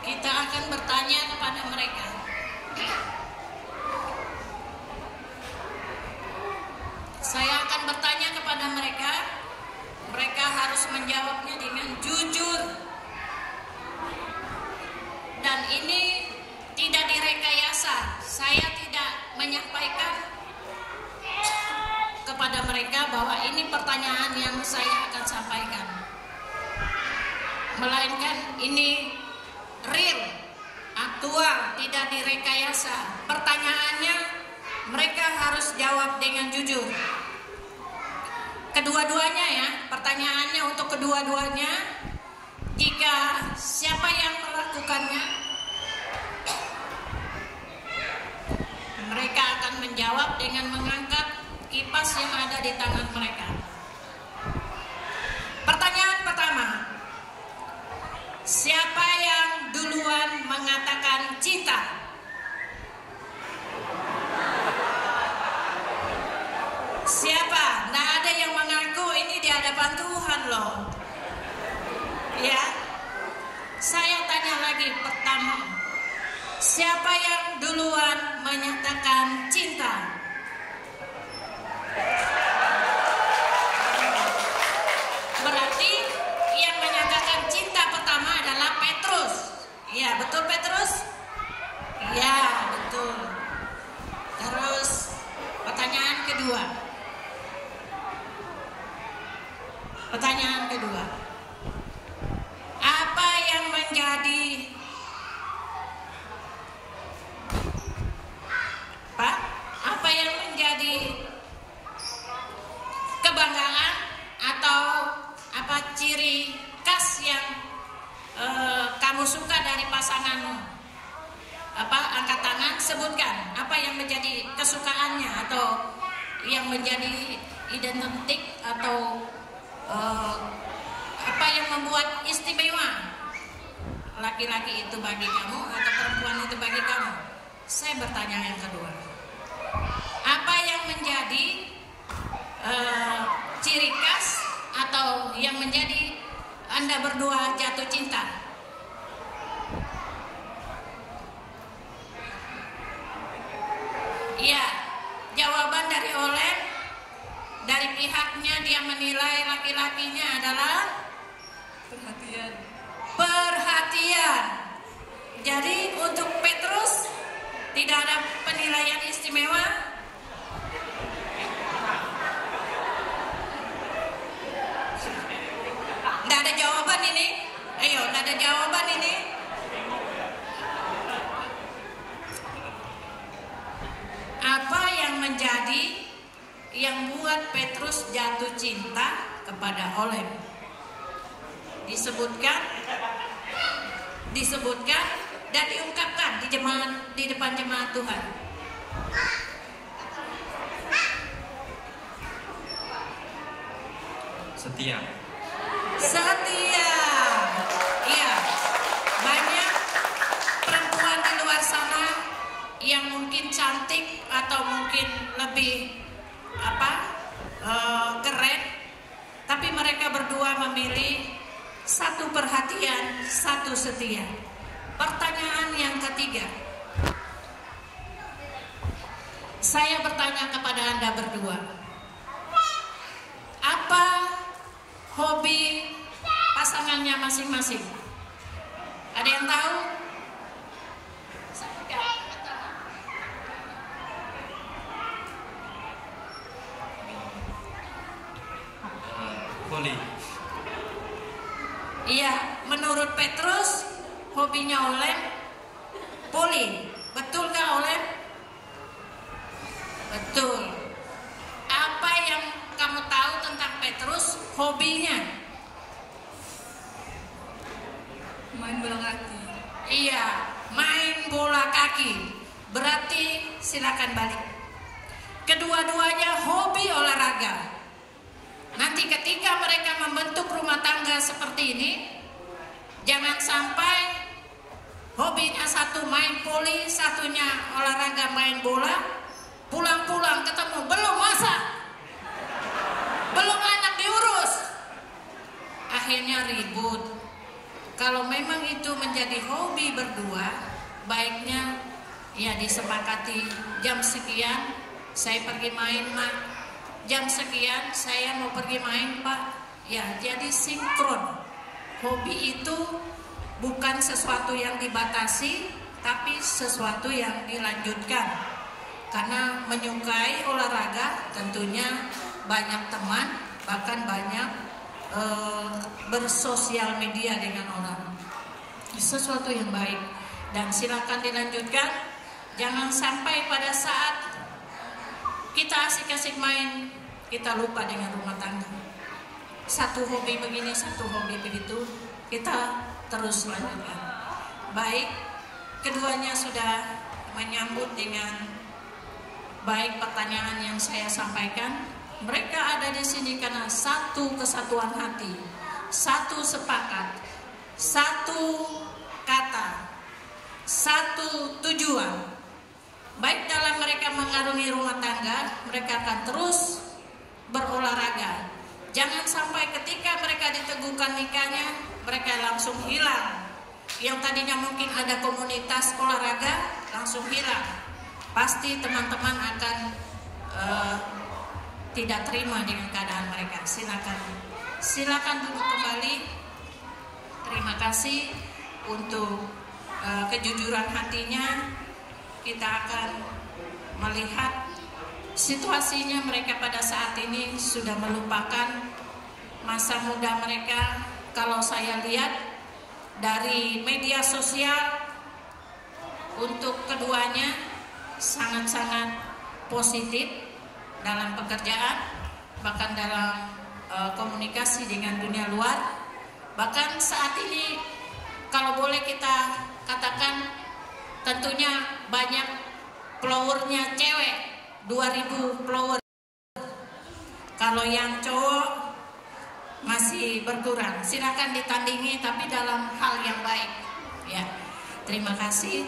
D: Kita akan bertanya kepada mereka. Saya akan bertanya kepada mereka. Mereka harus menjawabnya dengan jujur. Dan ini tidak direkayasa. Saya tidak menyampaikan kepada mereka bahwa ini pertanyaan yang saya akan sampaikan, melainkan ini real, aktual, tidak direkayasa. Pertanyaannya mereka harus jawab dengan jujur. Kedua-duanya ya, pertanyaannya untuk kedua-duanya. Jika siapa yang melakukannya, mereka akan menjawab dengan mengangkat kipas yang ada di tangan mereka. Pertanyaan pertama, siapa yang duluan mengatakan cinta? Siapa? Nggak ada yang mengaku ini di hadapan Tuhan loh. Ya, saya tanya lagi pertama, siapa yang duluan menyatakan cinta? Berarti yang menyatakan cinta pertama adalah Petrus. Ya, betul Petrus? Ya, betul. Terus pertanyaan kedua. Pertanyaan kedua, apa yang menjadi Pak? Apa yang menjadi kebanggaan atau apa ciri khas yang kamu suka dari pasanganmu? Apa? Angkat tangan, sebutkan apa yang menjadi kesukaannya atau yang menjadi identik atau apa yang membuat istimewa laki-laki itu bagi kamu atau perempuan itu bagi kamu? Saya bertanya yang kedua, apa yang menjadi ciri khas atau yang menjadi Anda berdua jatuh cinta? Ya, jawaban dari Oleh. Dari pihaknya dia menilai laki-lakinya adalah perhatian. Jadi untuk Petrus tidak ada penilaian istimewa. Tidak ada jawaban ini. Ayo, tidak ada jawaban ini. Apa yang menjadi yang buat Petrus jatuh cinta kepada Oleh? Disebutkan dan diungkapkan di depan jemaat Tuhan.
F: Setia.
D: Iya, banyak perempuan di luar sana yang mungkin cantik atau mungkin lebih keren, tapi mereka berdua memilih satu perhatian, satu setia. Pertanyaan yang ketiga, saya bertanya kepada Anda berdua, apa hobi pasangannya masing-masing? Ada yang tahu?
F: Voli.
D: Iya, menurut Petrus hobinya Oleh voli. Betul nggak Oleh? Betul. Apa yang kamu tahu tentang Petrus hobinya?
G: Main bola kaki.
D: Iya, main bola kaki. Berarti silakan balik. Kedua-duanya hobi olahraga. Nanti ketika mereka membentuk rumah tangga seperti ini, jangan sampai hobinya satu main voli, satunya olahraga main bola, pulang-pulang ketemu belum masak, belum anak diurus, akhirnya ribut. Kalau memang itu menjadi hobi berdua, baiknya ya disepakati jam sekian saya pergi main mak, jam sekian saya mau pergi main pak. Ya, jadi sinkron. Hobi itu bukan sesuatu yang dibatasi, tapi sesuatu yang dilanjutkan. Karena menyukai olahraga tentunya banyak teman, bahkan banyak bersosial media dengan orang. Sesuatu yang baik. Dan silakan dilanjutkan. Jangan sampai pada saat kita asik-asik main, kita lupa dengan rumah tangga. Satu hobi begini, satu hobi begitu, kita terus lanjutkan. Baik, keduanya sudah menyambut dengan baik pertanyaan yang saya sampaikan. Mereka ada di sini karena satu kesatuan hati, satu sepakat, satu kata, satu tujuan. Baik dalam mereka mengarungi rumah tangga, mereka akan terus berolahraga. Jangan sampai ketika mereka diteguhkan nikahnya, mereka langsung hilang. Yang tadinya mungkin ada komunitas olahraga, langsung hilang. Pasti teman-teman akan tidak terima dengan keadaan mereka. Silakan duduk kembali. Terima kasih untuk kejujuran hatinya. Kita akan melihat situasinya mereka pada saat ini sudah melupakan masa muda mereka. Kalau saya lihat dari media sosial, untuk keduanya sangat-sangat positif dalam pekerjaan, bahkan dalam komunikasi dengan dunia luar. Bahkan saat ini kalau boleh kita katakan, tentunya banyak followernya cewek, 2000 follower. Kalau yang cowok masih berkurang. Silakan ditandingi tapi dalam hal yang baik. Ya, terima kasih.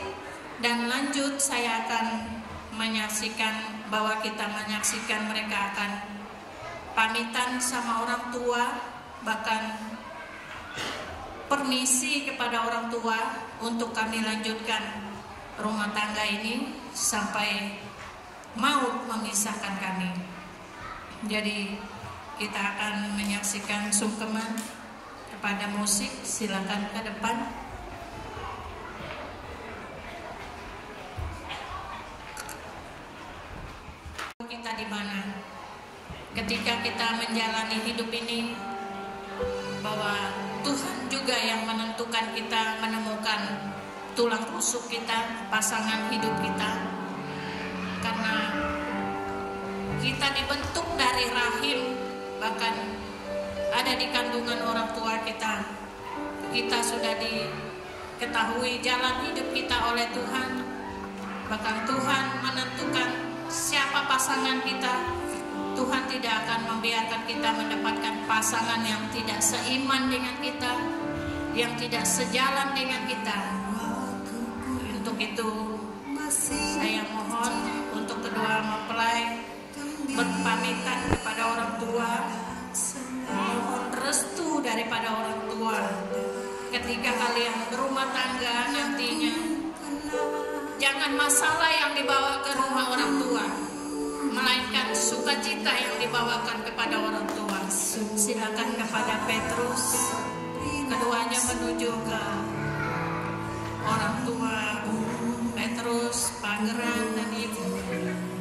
D: Dan lanjut saya akan menyaksikan bahwa kita menyaksikan mereka akan pamitan sama orang tua, bahkan permisi kepada orang tua untuk kami lanjutkan rumah tangga ini sampai maut memisahkan kami. Jadi kita akan menyaksikan sungkeman kepada musik. Silakan ke depan. Kita di mana? Ketika kita menjalani hidup ini, bahwa Tuhan juga yang menentukan kita menemukan tulang rusuk kita, pasangan hidup kita. Karena kita dibentuk dari rahim, bahkan ada di kandungan orang tua kita. Kita sudah diketahui jalan hidup kita oleh Tuhan. Bahkan Tuhan menentukan siapa pasangan kita. Tuhan tidak akan membiarkan kita mendapatkan pasangan yang tidak seiman dengan kita, yang tidak sejalan dengan kita. Untuk itu saya mohon untuk kedua mempelai berpamitan kepada orang tua, mohon restu daripada orang tua. Ketika kalian berumah tangga nantinya, jangan masalah yang dibawa ke rumah orang tua, melainkan sukacita yang dibawakan kepada orang tua. Silakan kepada Petrus, keduanya menuju ke orang tua. Petrus, Pangeran, dan Ibu,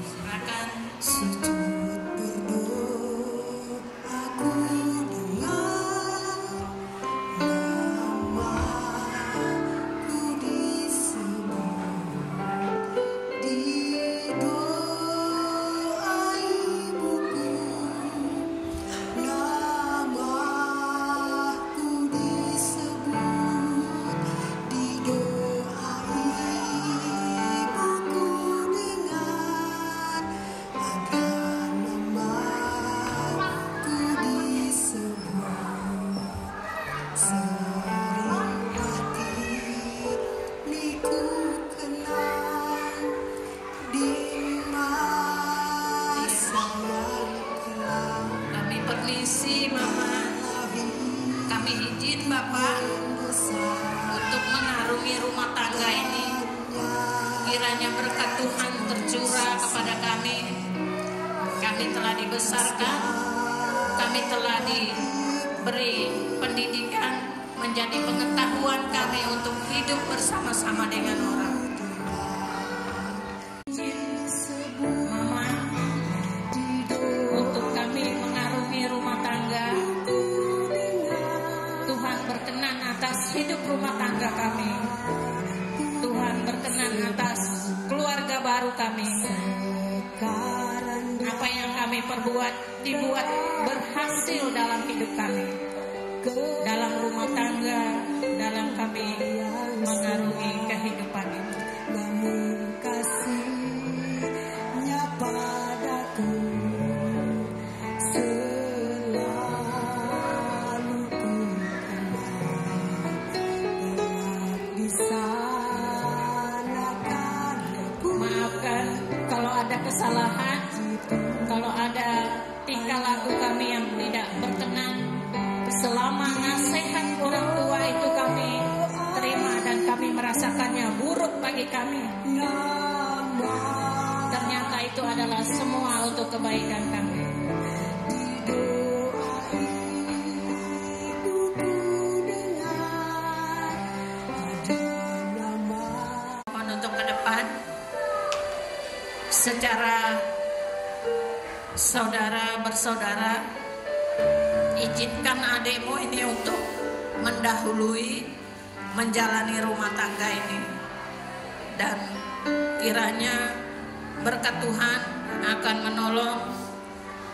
D: silakan. Kiranya berkat Tuhan tercurah kepada kami. Kami telah dibesarkan, kami telah diberi pendidikan, menjadi pengetahuan kami untuk hidup bersama-sama dengan orang. Mama, untuk kami mengarungi rumah tangga, Tuhan berkenan atas hidup rumah tangga kami. Tuhan berkenan atas keluarga baru kami. Apa yang kami perbuat dibuat berhasil dalam hidup kami, dalam rumah tangga, dalam kami mengarungi kehidupan ini. Namun kasih-Nya padaku selalu ku kenal, bisa. Kalau ada kesalahan, kalau ada tingkah laku kami yang tidak berkenan, selama nasihat orang tua itu kami terima dan kami merasakannya buruk bagi kami, ternyata itu adalah semua untuk kebaikan kami. Untuk ke depan, secara saudara bersaudara, izinkan adikmu ini untuk mendahului menjalani rumah tangga ini, dan kiranya berkat Tuhan akan menolong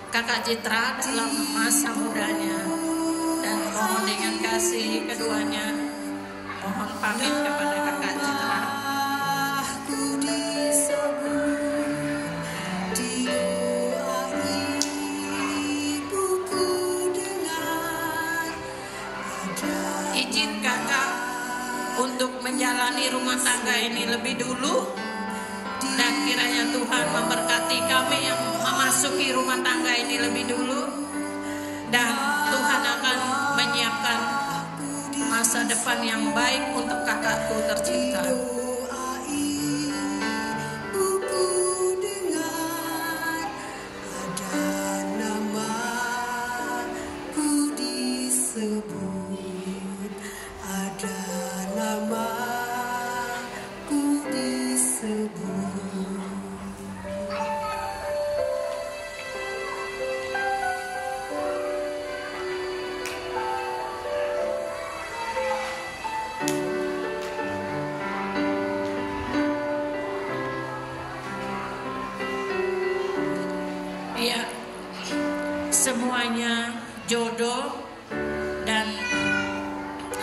D: kakak Citra dalam masa mudanya, dan mohon dengan kasih keduanya mohon pamit kepada kakak Citra. Izin kakak untuk menjalani rumah tangga ini lebih dulu, dan kiranya Tuhan memberkati kami yang memasuki rumah tangga ini lebih dulu, dan Tuhan akan menyiapkan masa depan yang baik untuk kakakku tercinta.
E: subuh.
D: Ya, semuanya jodoh dan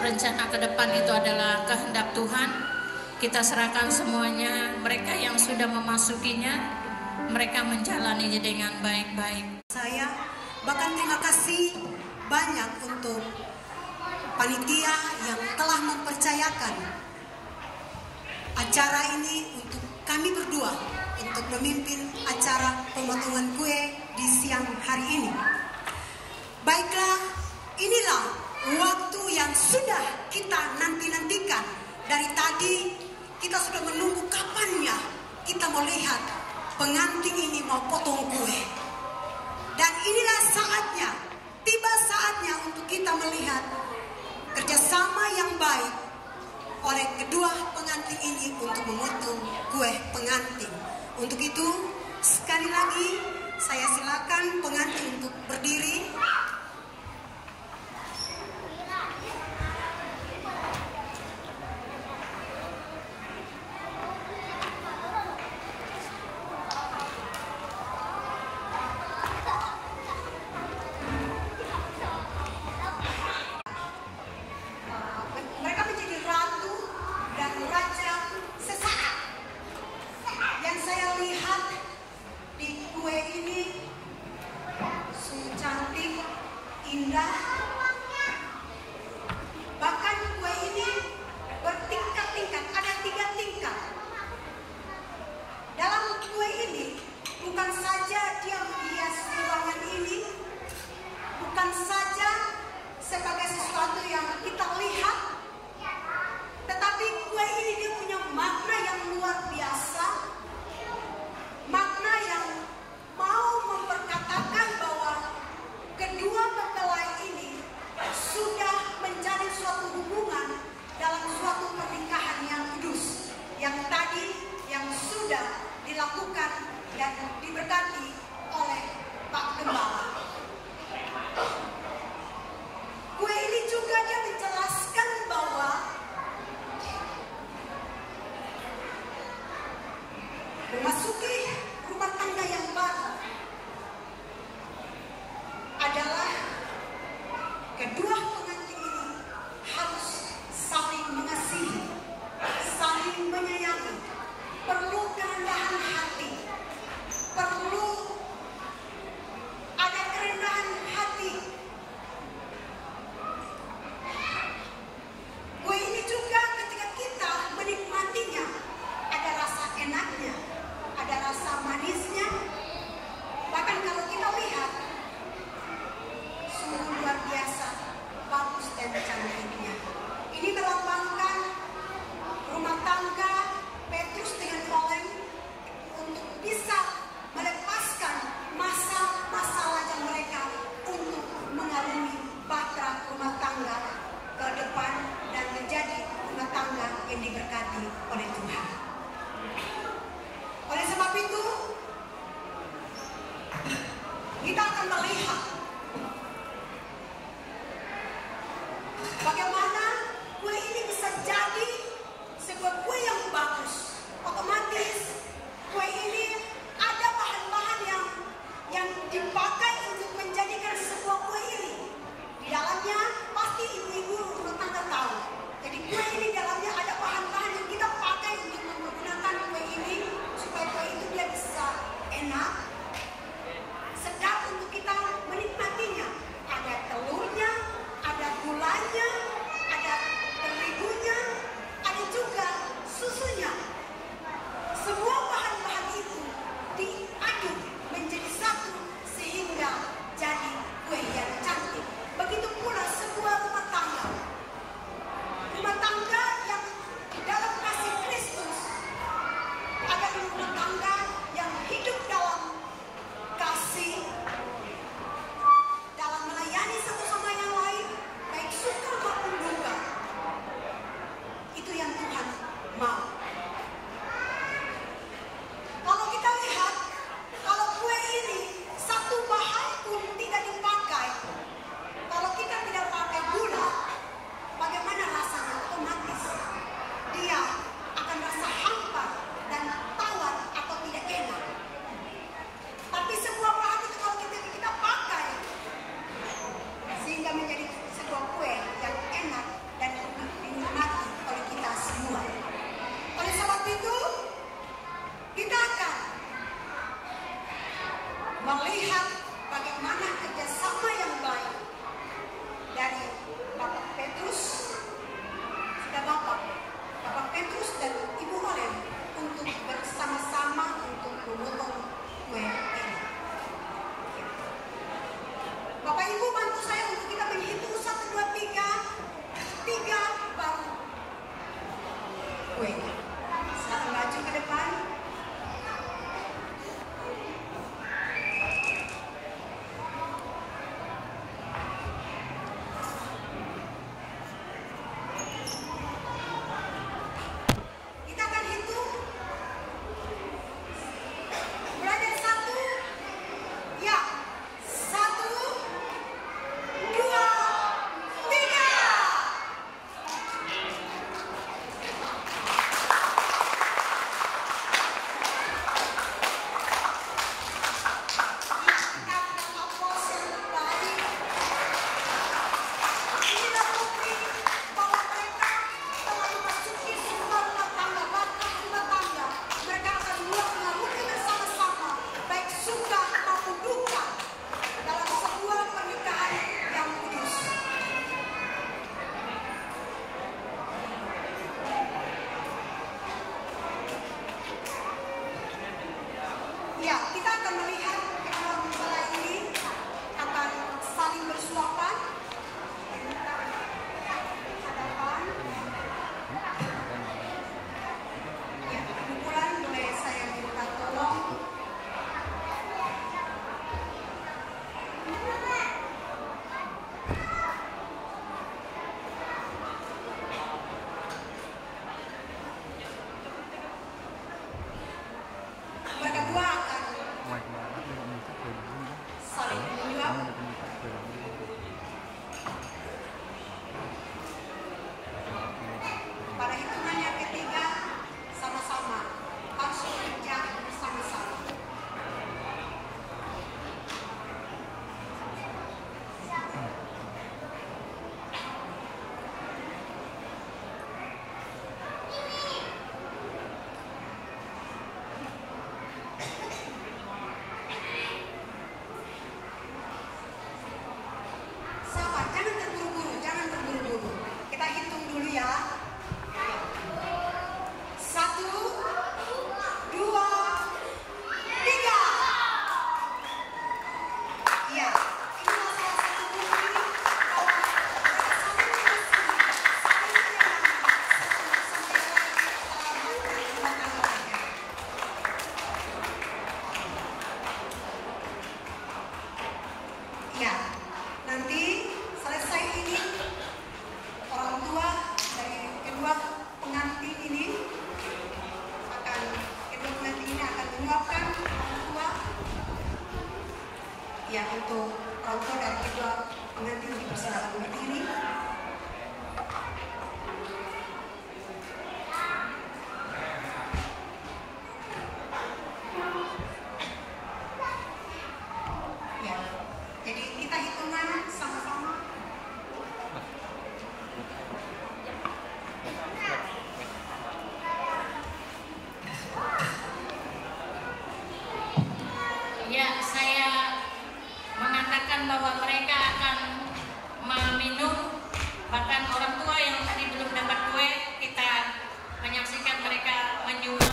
D: rencana ke depan itu adalah kehendak Tuhan. Kita serahkan semuanya. Mereka yang sudah memasukinya, mereka menjalaninya dengan baik-baik.
E: Saya bahkan terima kasih banyak untuk panitia yang telah mempercayakan acara ini untuk kami berdua untuk memimpin acara pemotongan kue di siang hari ini. Baiklah, inilah waktu yang sudah kita nanti-nantikan. Dari tadi kita sudah menunggu kapannya kita mau lihat pengantin ini mau potong kue. Dan inilah saatnya, tiba saatnya untuk kita melihat kerjasama yang baik oleh kedua pengantin ini untuk memotong kue pengantin. Untuk itu, sekali lagi saya silakan pengantin untuk berdiri. Mereka menjadi ratu dan raja sesaat. Yang saya lihat di kue ini sungguh cantik, indah. Bahkan kue ini bertingkat-tingkat, ada 3 tingkat. Dalam kue ini bukan saja dia menghias ruangan ini, bukan saja sebagai sesuatu yang kita lihat, tetapi kue ini dia punya makna yang luar biasa. Makna yang mau memperkatakan bahwa kedua mempelai ini sudah menjadi suatu hubungan dalam suatu pernikahan yang kudus, yang tadi yang sudah dilakukan dan diberkati oleh Pak Gembala. Kue ini juga dia menjelaskan bahwa memasuki rumah tangga yang baru adalah kedua pengantin ini harus saling mengasihi, saling menyayangi, perlu kerendahan hati, perlu ada kerendahan hati. Kue ini juga ketika kita menikmatinya ada rasa enaknya, ada rasa manisnya. Bahkan kalau kita lihat sungguh luar biasa, bagus dan cantiknya. Ini melambangkan rumah tangga Petrus dengan Olen untuk bisa melepaskan masa-masa lajang mereka untuk mengarungi bahtera rumah tangga ke depan dan menjadi rumah tangga yang diberkati oleh Tuhan. Oleh sebab itu, kita akan melihat bagaimana kue ini bisa jadi sebuah kue yang bagus. Otomatis kue ini ada bahan-bahan yang dipakai untuk menjadikan sebuah kue ini. Di dalamnya pasti ibu-ibu rumah tangga tahu. Jadi kue ini dalamnya ada bahan-bahan yang kita pakai untuk menggunakan kue ini supaya kue itu dia bisa enak, sedap untuk kita menikmatinya. Ada telurnya, ada gulanya, ada terigunya, ada juga susunya. Semua bahan-bahan itu diaduk menjadi satu sehingga jadi kue yang cantik. Begitu pula sebuah rumah tangga. Rumah tangga yang dalam kasih Kristus ada rumah tangga yang hidup dalam kasih, dalam melayani satu sama yang lain, baik suka maupun duka. Itu yang Tuhan mau. menyuapkan orang tua. Ya, untuk orang tua dari kedua pengantin dipersilakan berdiri. Ya, jadi kita hitungan sama-sama.
D: Ya, saya mengatakan bahwa mereka akan meminum, bahkan orang tua yang tadi belum dapat kue, kita menyaksikan mereka menyuap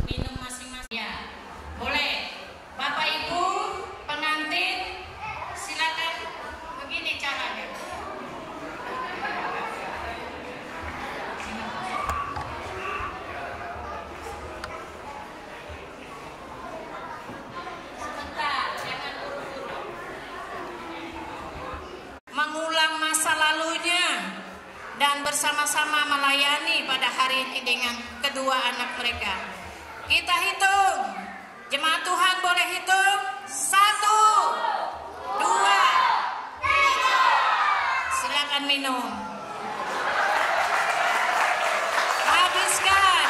D: minum masing-masing. Ya, boleh. Bapak Ibu pengantin, silakan. Begini caranya. Sebentar, jangan buru-buru. Mengulang masa lalunya dan bersama-sama melayani pada hari ini dengan kedua anak mereka. Kita hitung. Jemaat Tuhan boleh hitung. 1, 2, 3. Silakan minum. Habiskan.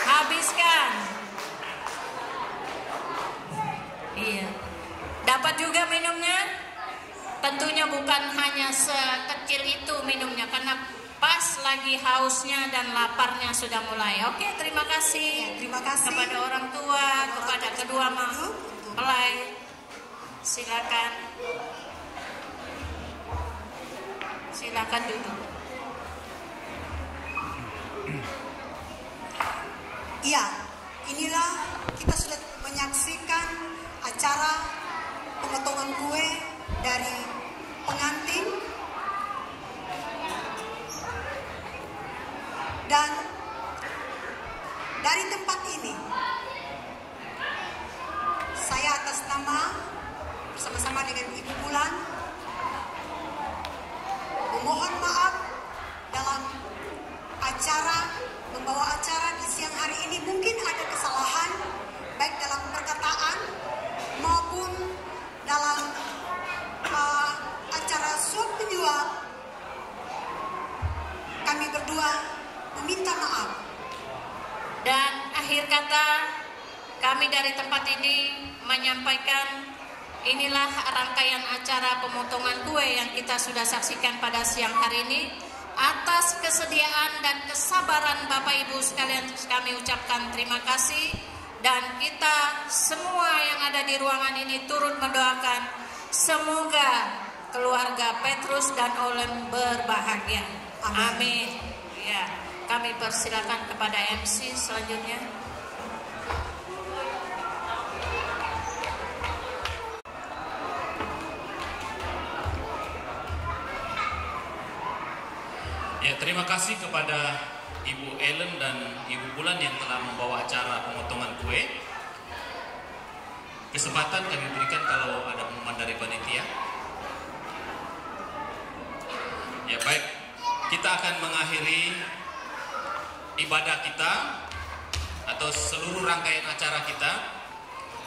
D: Habiskan. Iya. Dapat juga minumnya? Tentunya bukan hanya sekecil itu minumnya, karena pas lagi hausnya dan laparnya sudah mulai. Oke, terima kasih.
E: Ya, terima kasih
D: kepada orang tua, kepada kedua mempelai. Silakan. Silakan duduk.
E: Iya, inilah kita sudah menyaksikan acara pemotongan kue dari pengantin, dan dari tempat ini saya atas nama bersama-sama dengan Ibu Bulan memohon maaf dalam membawa acara di siang hari ini. Mungkin ada kesalahan baik dalam perkataan maupun dalam acara suap menyuap. Kami berdua meminta maaf.
D: Dan akhir kata, kami dari tempat ini menyampaikan inilah rangkaian acara pemotongan kue yang kita sudah saksikan pada siang hari ini. Atas kesediaan dan kesabaran Bapak Ibu sekalian, kami ucapkan terima kasih. Dan kita semua yang ada di ruangan ini turut mendoakan semoga keluarga Petrus dan Olen berbahagia. Amin. Ya, kami persilakan kepada MC selanjutnya.
B: Ya, terima kasih kepada Ibu Ellen dan Ibu Bulan yang telah membawa acara pemotongan kue. Kesempatan kami berikan kalau ada pengumuman dari panitia. Ya, baik. Kita akan mengakhiri ibadah kita atau seluruh rangkaian acara kita.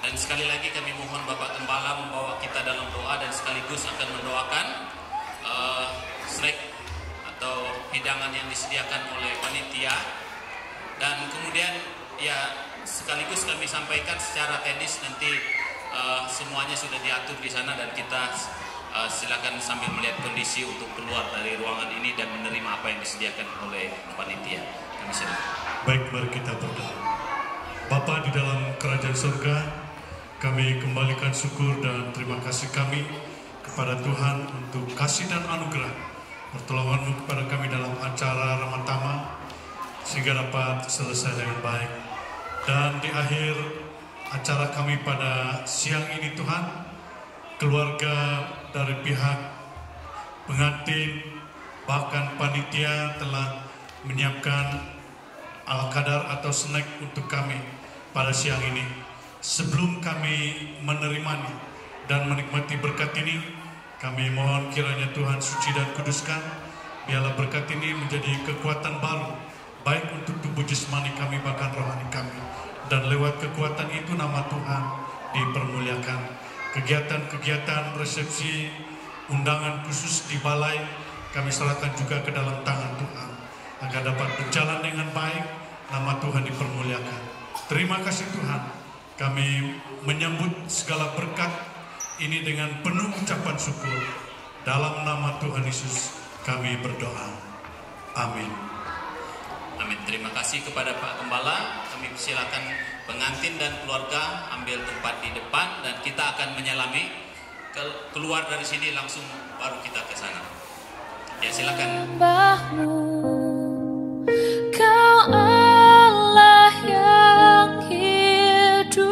B: Dan sekali lagi kami mohon Bapak Gembala membawa kita dalam doa dan sekaligus akan mendoakan snack atau hidangan yang disediakan oleh panitia. Dan kemudian ya sekaligus kami sampaikan secara teknis nanti semuanya sudah diatur di sana, dan kita silakan sambil melihat kondisi untuk keluar dari ruangan ini dan menerima apa yang disediakan oleh panitia. Kami silakan.
F: Baik, mari kita berdoa. Bapa di dalam kerajaan surga, kami kembalikan syukur dan terima kasih kami kepada Tuhan untuk kasih dan anugerah pertolongan-Mu kepada kami dalam acara Ramatama sehingga dapat selesai dengan baik. Dan di akhir acara kami pada siang ini Tuhan, keluarga dari pihak pengantin bahkan panitia telah menyiapkan al-qadar atau snack untuk kami pada siang ini. Sebelum kami menerimanya dan menikmati berkat ini, kami mohon kiranya Tuhan suci dan kuduskan. Biarlah berkat ini menjadi kekuatan baru, baik untuk tubuh jasmani kami bahkan rohani kami. dan lewat kekuatan itu nama Tuhan dipermuliakan. Kegiatan-kegiatan resepsi undangan khusus di balai kami serahkan juga ke dalam tangan Tuhan agar dapat berjalan dengan baik, nama Tuhan dipermuliakan. Terima kasih Tuhan, kami menyambut segala berkat ini dengan penuh ucapan syukur. Dalam nama Tuhan Yesus kami berdoa. Amin.
B: Amin. Terima kasih kepada Pak Gembala. Kami silakan pengantin dan keluarga ambil tempat di depan dan kita akan menyelami. Keluar dari sini langsung baru kita ke sana. Ya, silakan.
H: Kau Allah yang hidup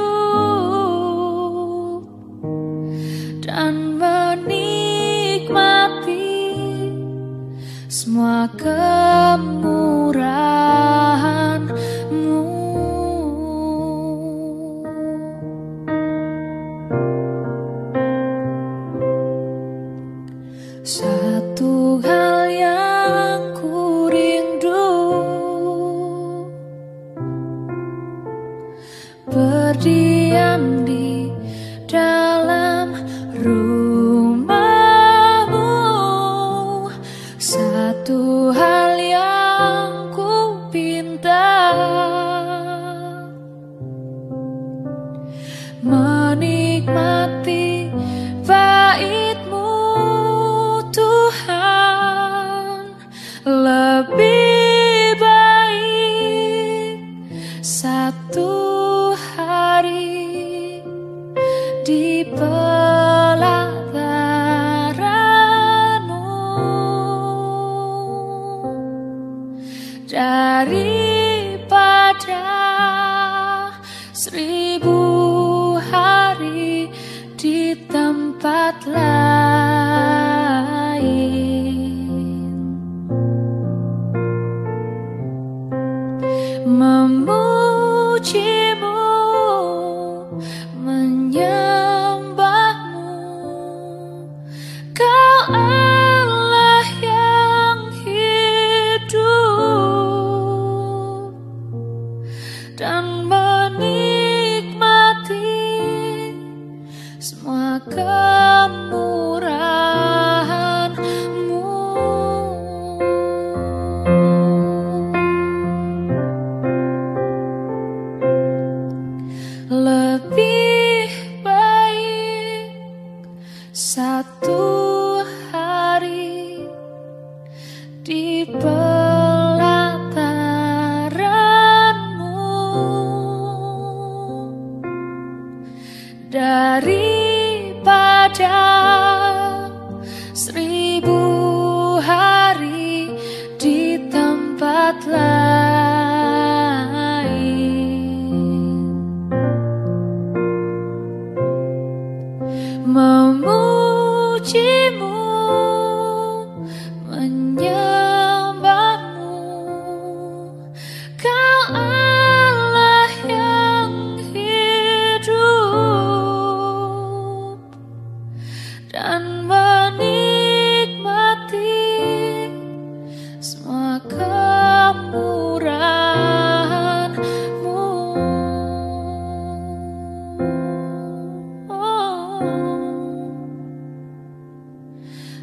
H: dan menikmati semua kemurahan-Mu. Satu hal yang ku rindu, berdiam di dalam rumah-Mu. Satu hal yang ku pinta, menikmati bait-Mu Tuhan. Lebih baik satu hari di pelataran-Mu daripada 1000 hari di tempat lain. Memuji-Mu, menyembah-Mu, Kau Allah yang hidup dan menikmati semua kemurahan-Mu. Lebih baik satu hari di pelataran-Mu daripada 1000 hari di tempat lain. Memuji-Mu, menyembah-Mu, Kau Allah yang hidup dan menikmati semua kemurahan-Mu.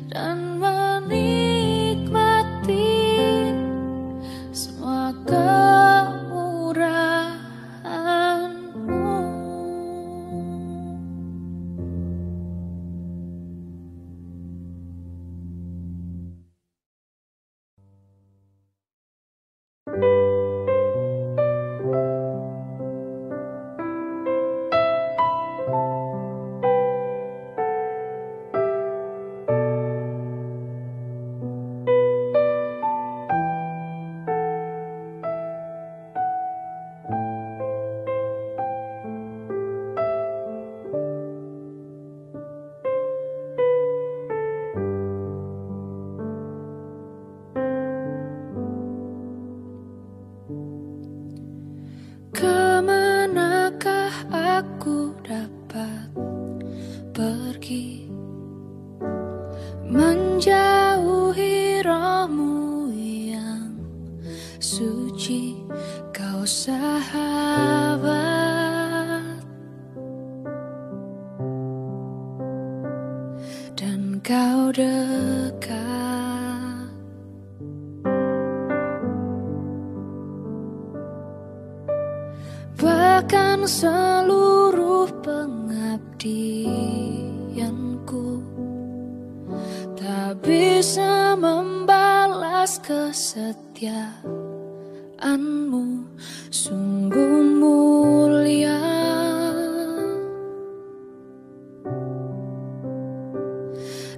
H: Dan menikmati semua kemurahan-Mu. Kemanakah aku dapat pergi menjauhi Roh-Mu yang suci? Kau sahabat dan kau dekat. Bahkan seluruh pengabdianku tak bisa membalas kesetiaanmu, sungguh mulia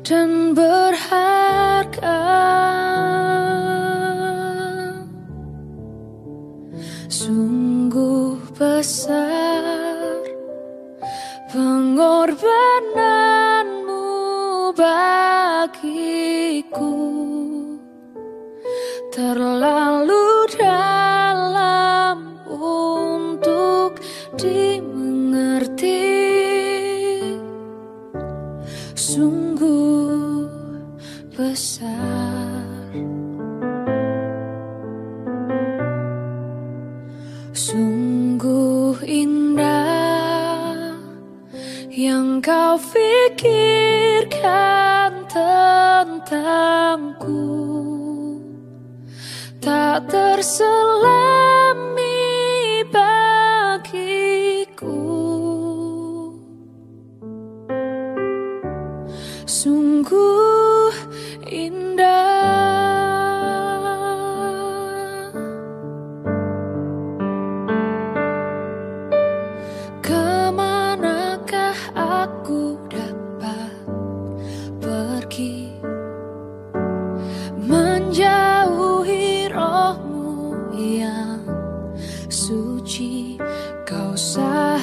H: dan berharga. Sungguh besar pengorbananmu bagiku, terlalu dalam untuk dimengerti. Sungguh besar, sungguh indah yang kau pikirkan tentangku, tak terselami bagiku. Sungguh indah. Kemanakah aku dapat pergi, menjauhi rohmu yang suci, kau sahabat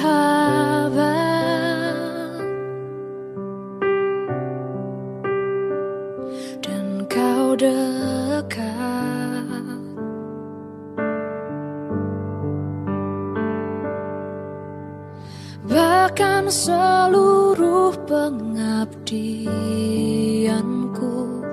H: dan kau dekat. Bahkan seluruh pengabdianku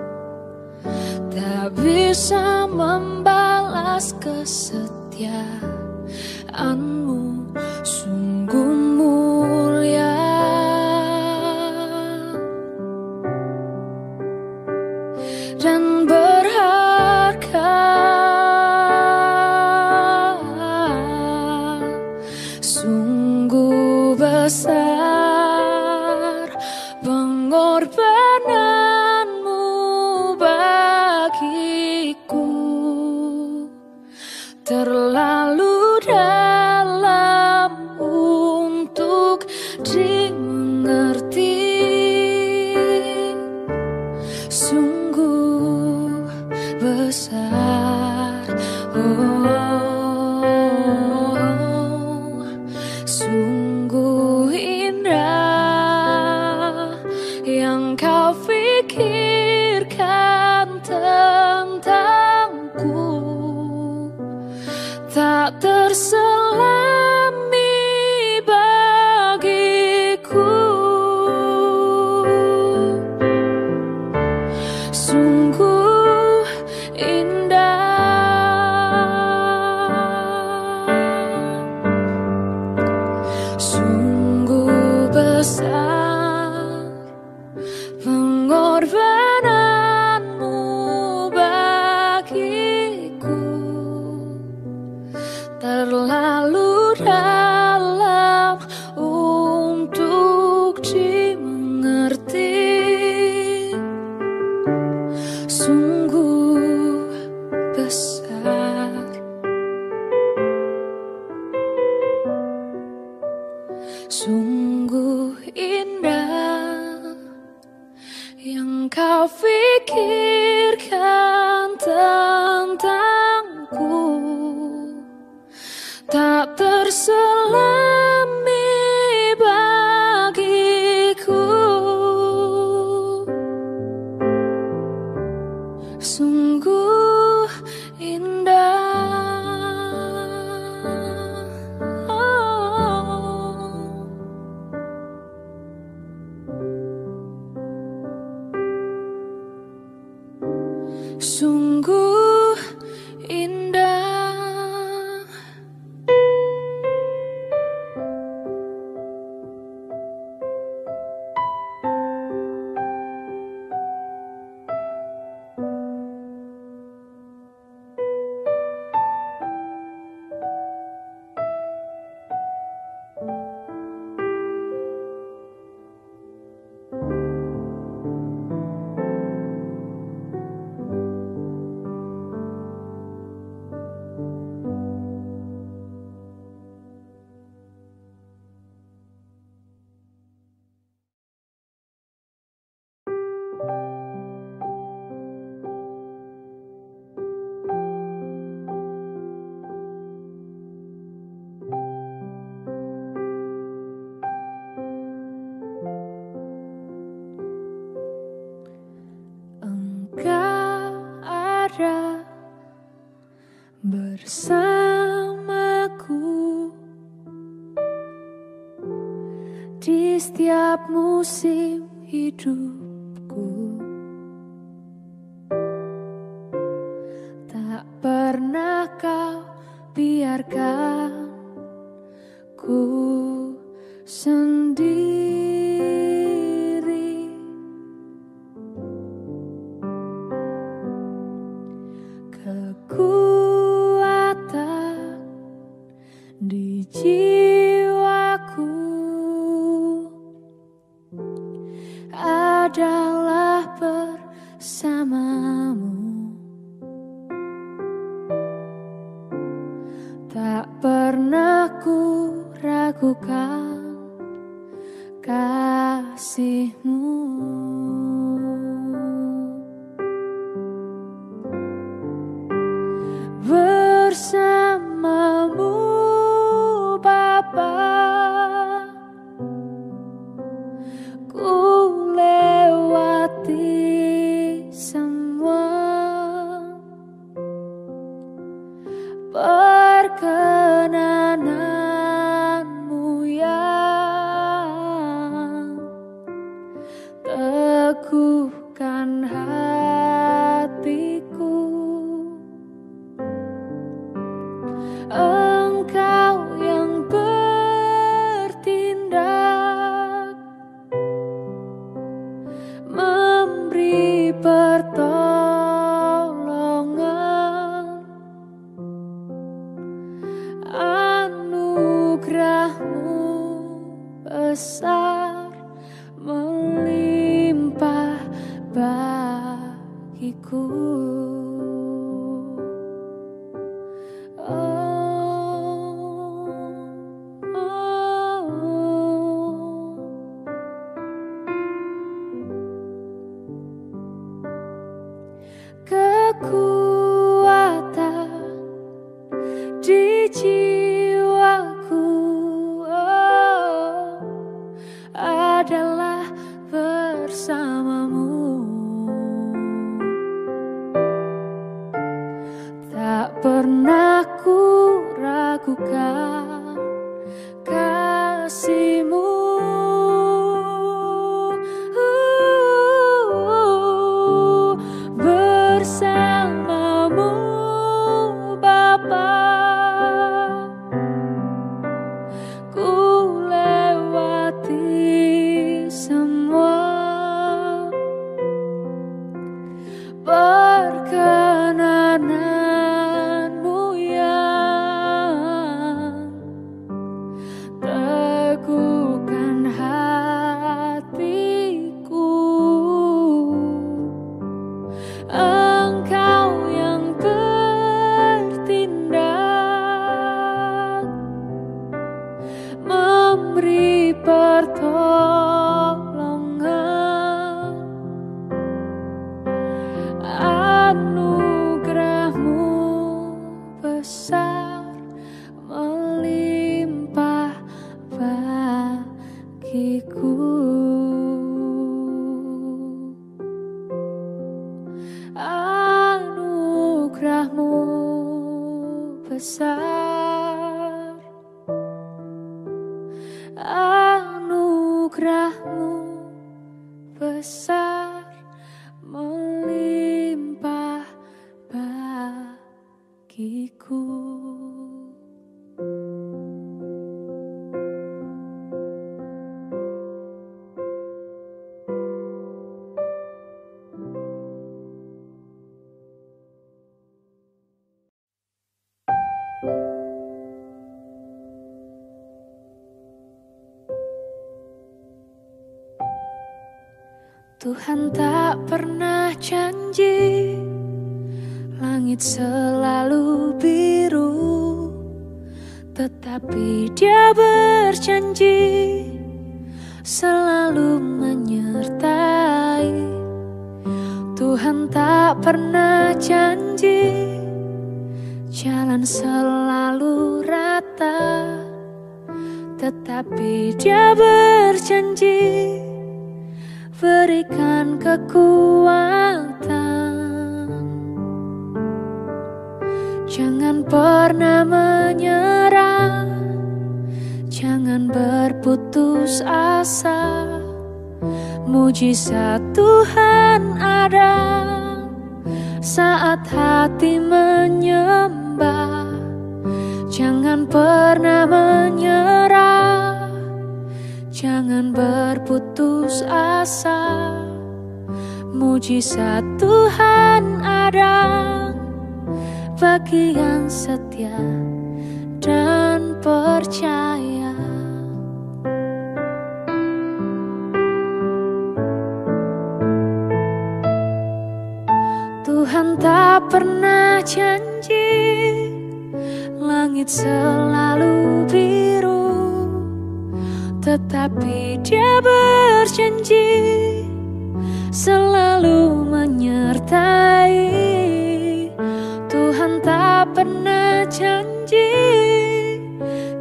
H: tak bisa membalas kesetiaanmu, sungguh mulia dan berharga. Sungguh besar pengorbananmu bagiku, terlalu dalam untuk dimengerti. Sungguh besar, sungguh indah yang kau pikirkan tentangku, tak terselami bagiku. Sungguh indah, sungguh besar pengorbananmu bagiku, terlalu dalam untuk dimengerti. Sungguh besar, sungguh indah yang kau pikirkan tentangku, tak terselami bagiku. Sungguh indah. ada bersamaku di setiap musim hidupku. Tak pernah kau biarkan ku sendiri. Kekuatan di jiwaku adalah bersamamu. Tak pernah ku ragukan kasih-Mu. Bersamamu Bapa, ku lewati semua perkenanan-Mu yang teguhkan hatiku. Engkau yang bertindak, memberi pertolongan, anugerah-Mu besar melimpah bagiku. Kekuatan di jiwaku adalah bersamamu. Tak pernah ku ragukan kasih-Mu. Bersamamu Bapa, ku lewati semua perkenanan-Mu yang teguhkan hatiku. Engkau yang bertindak, memberi pertolongan, anugerah-Mu besar melimpah bagiku. Anugerah-Mu besar, anugerah-Mu besar melimpah bagiku. Tuhan tak pernah janji langit selalu biru, tetapi Dia berjanji selalu menyertai. Tuhan tak pernah janji jalan selalu rata, tetapi Dia berjanji berikan kekuatan. pernah menyerah, jangan berputus asa. Mujizat Tuhan ada saat hati menyembah. Jangan pernah menyerah, jangan berputus asa. Mujizat Tuhan ada bagi yang setia dan percaya. Tuhan tak pernah janji langit selalu biru, tetapi Dia berjanji selalu menyertai. Tuhan tak pernah janji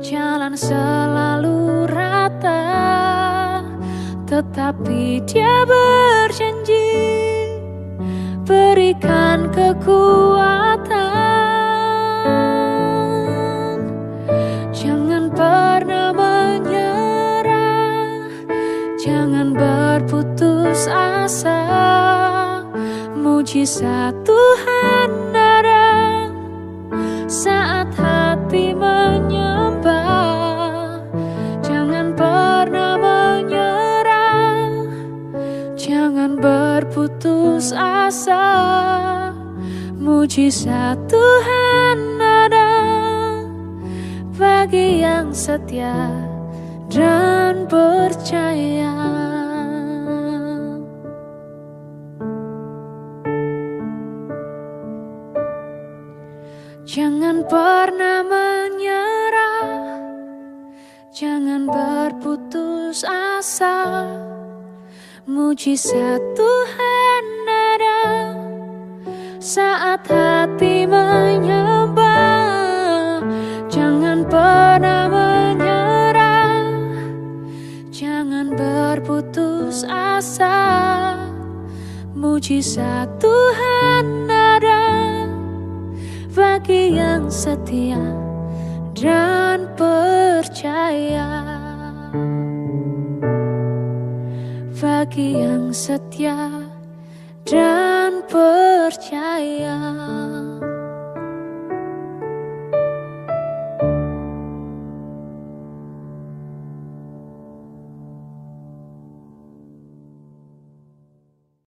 H: jalan selalu rata, tetapi Dia berjanji berikan kekuatan. Jangan pernah menyerah, jangan berputus asa. Mujizat Tuhan ada saat hati menyembah. Jangan pernah menyerah, jangan berputus asa. Mujizat Tuhan ada bagi yang setia dan percaya. Jangan pernah menyerah, jangan berputus asa. Mujizat Tuhan ada saat hati menyembah. Jangan pernah menyerah, jangan berputus asa. Mujizat Tuhan ada bagi yang setia dan percaya. Bagi yang setia dan percaya.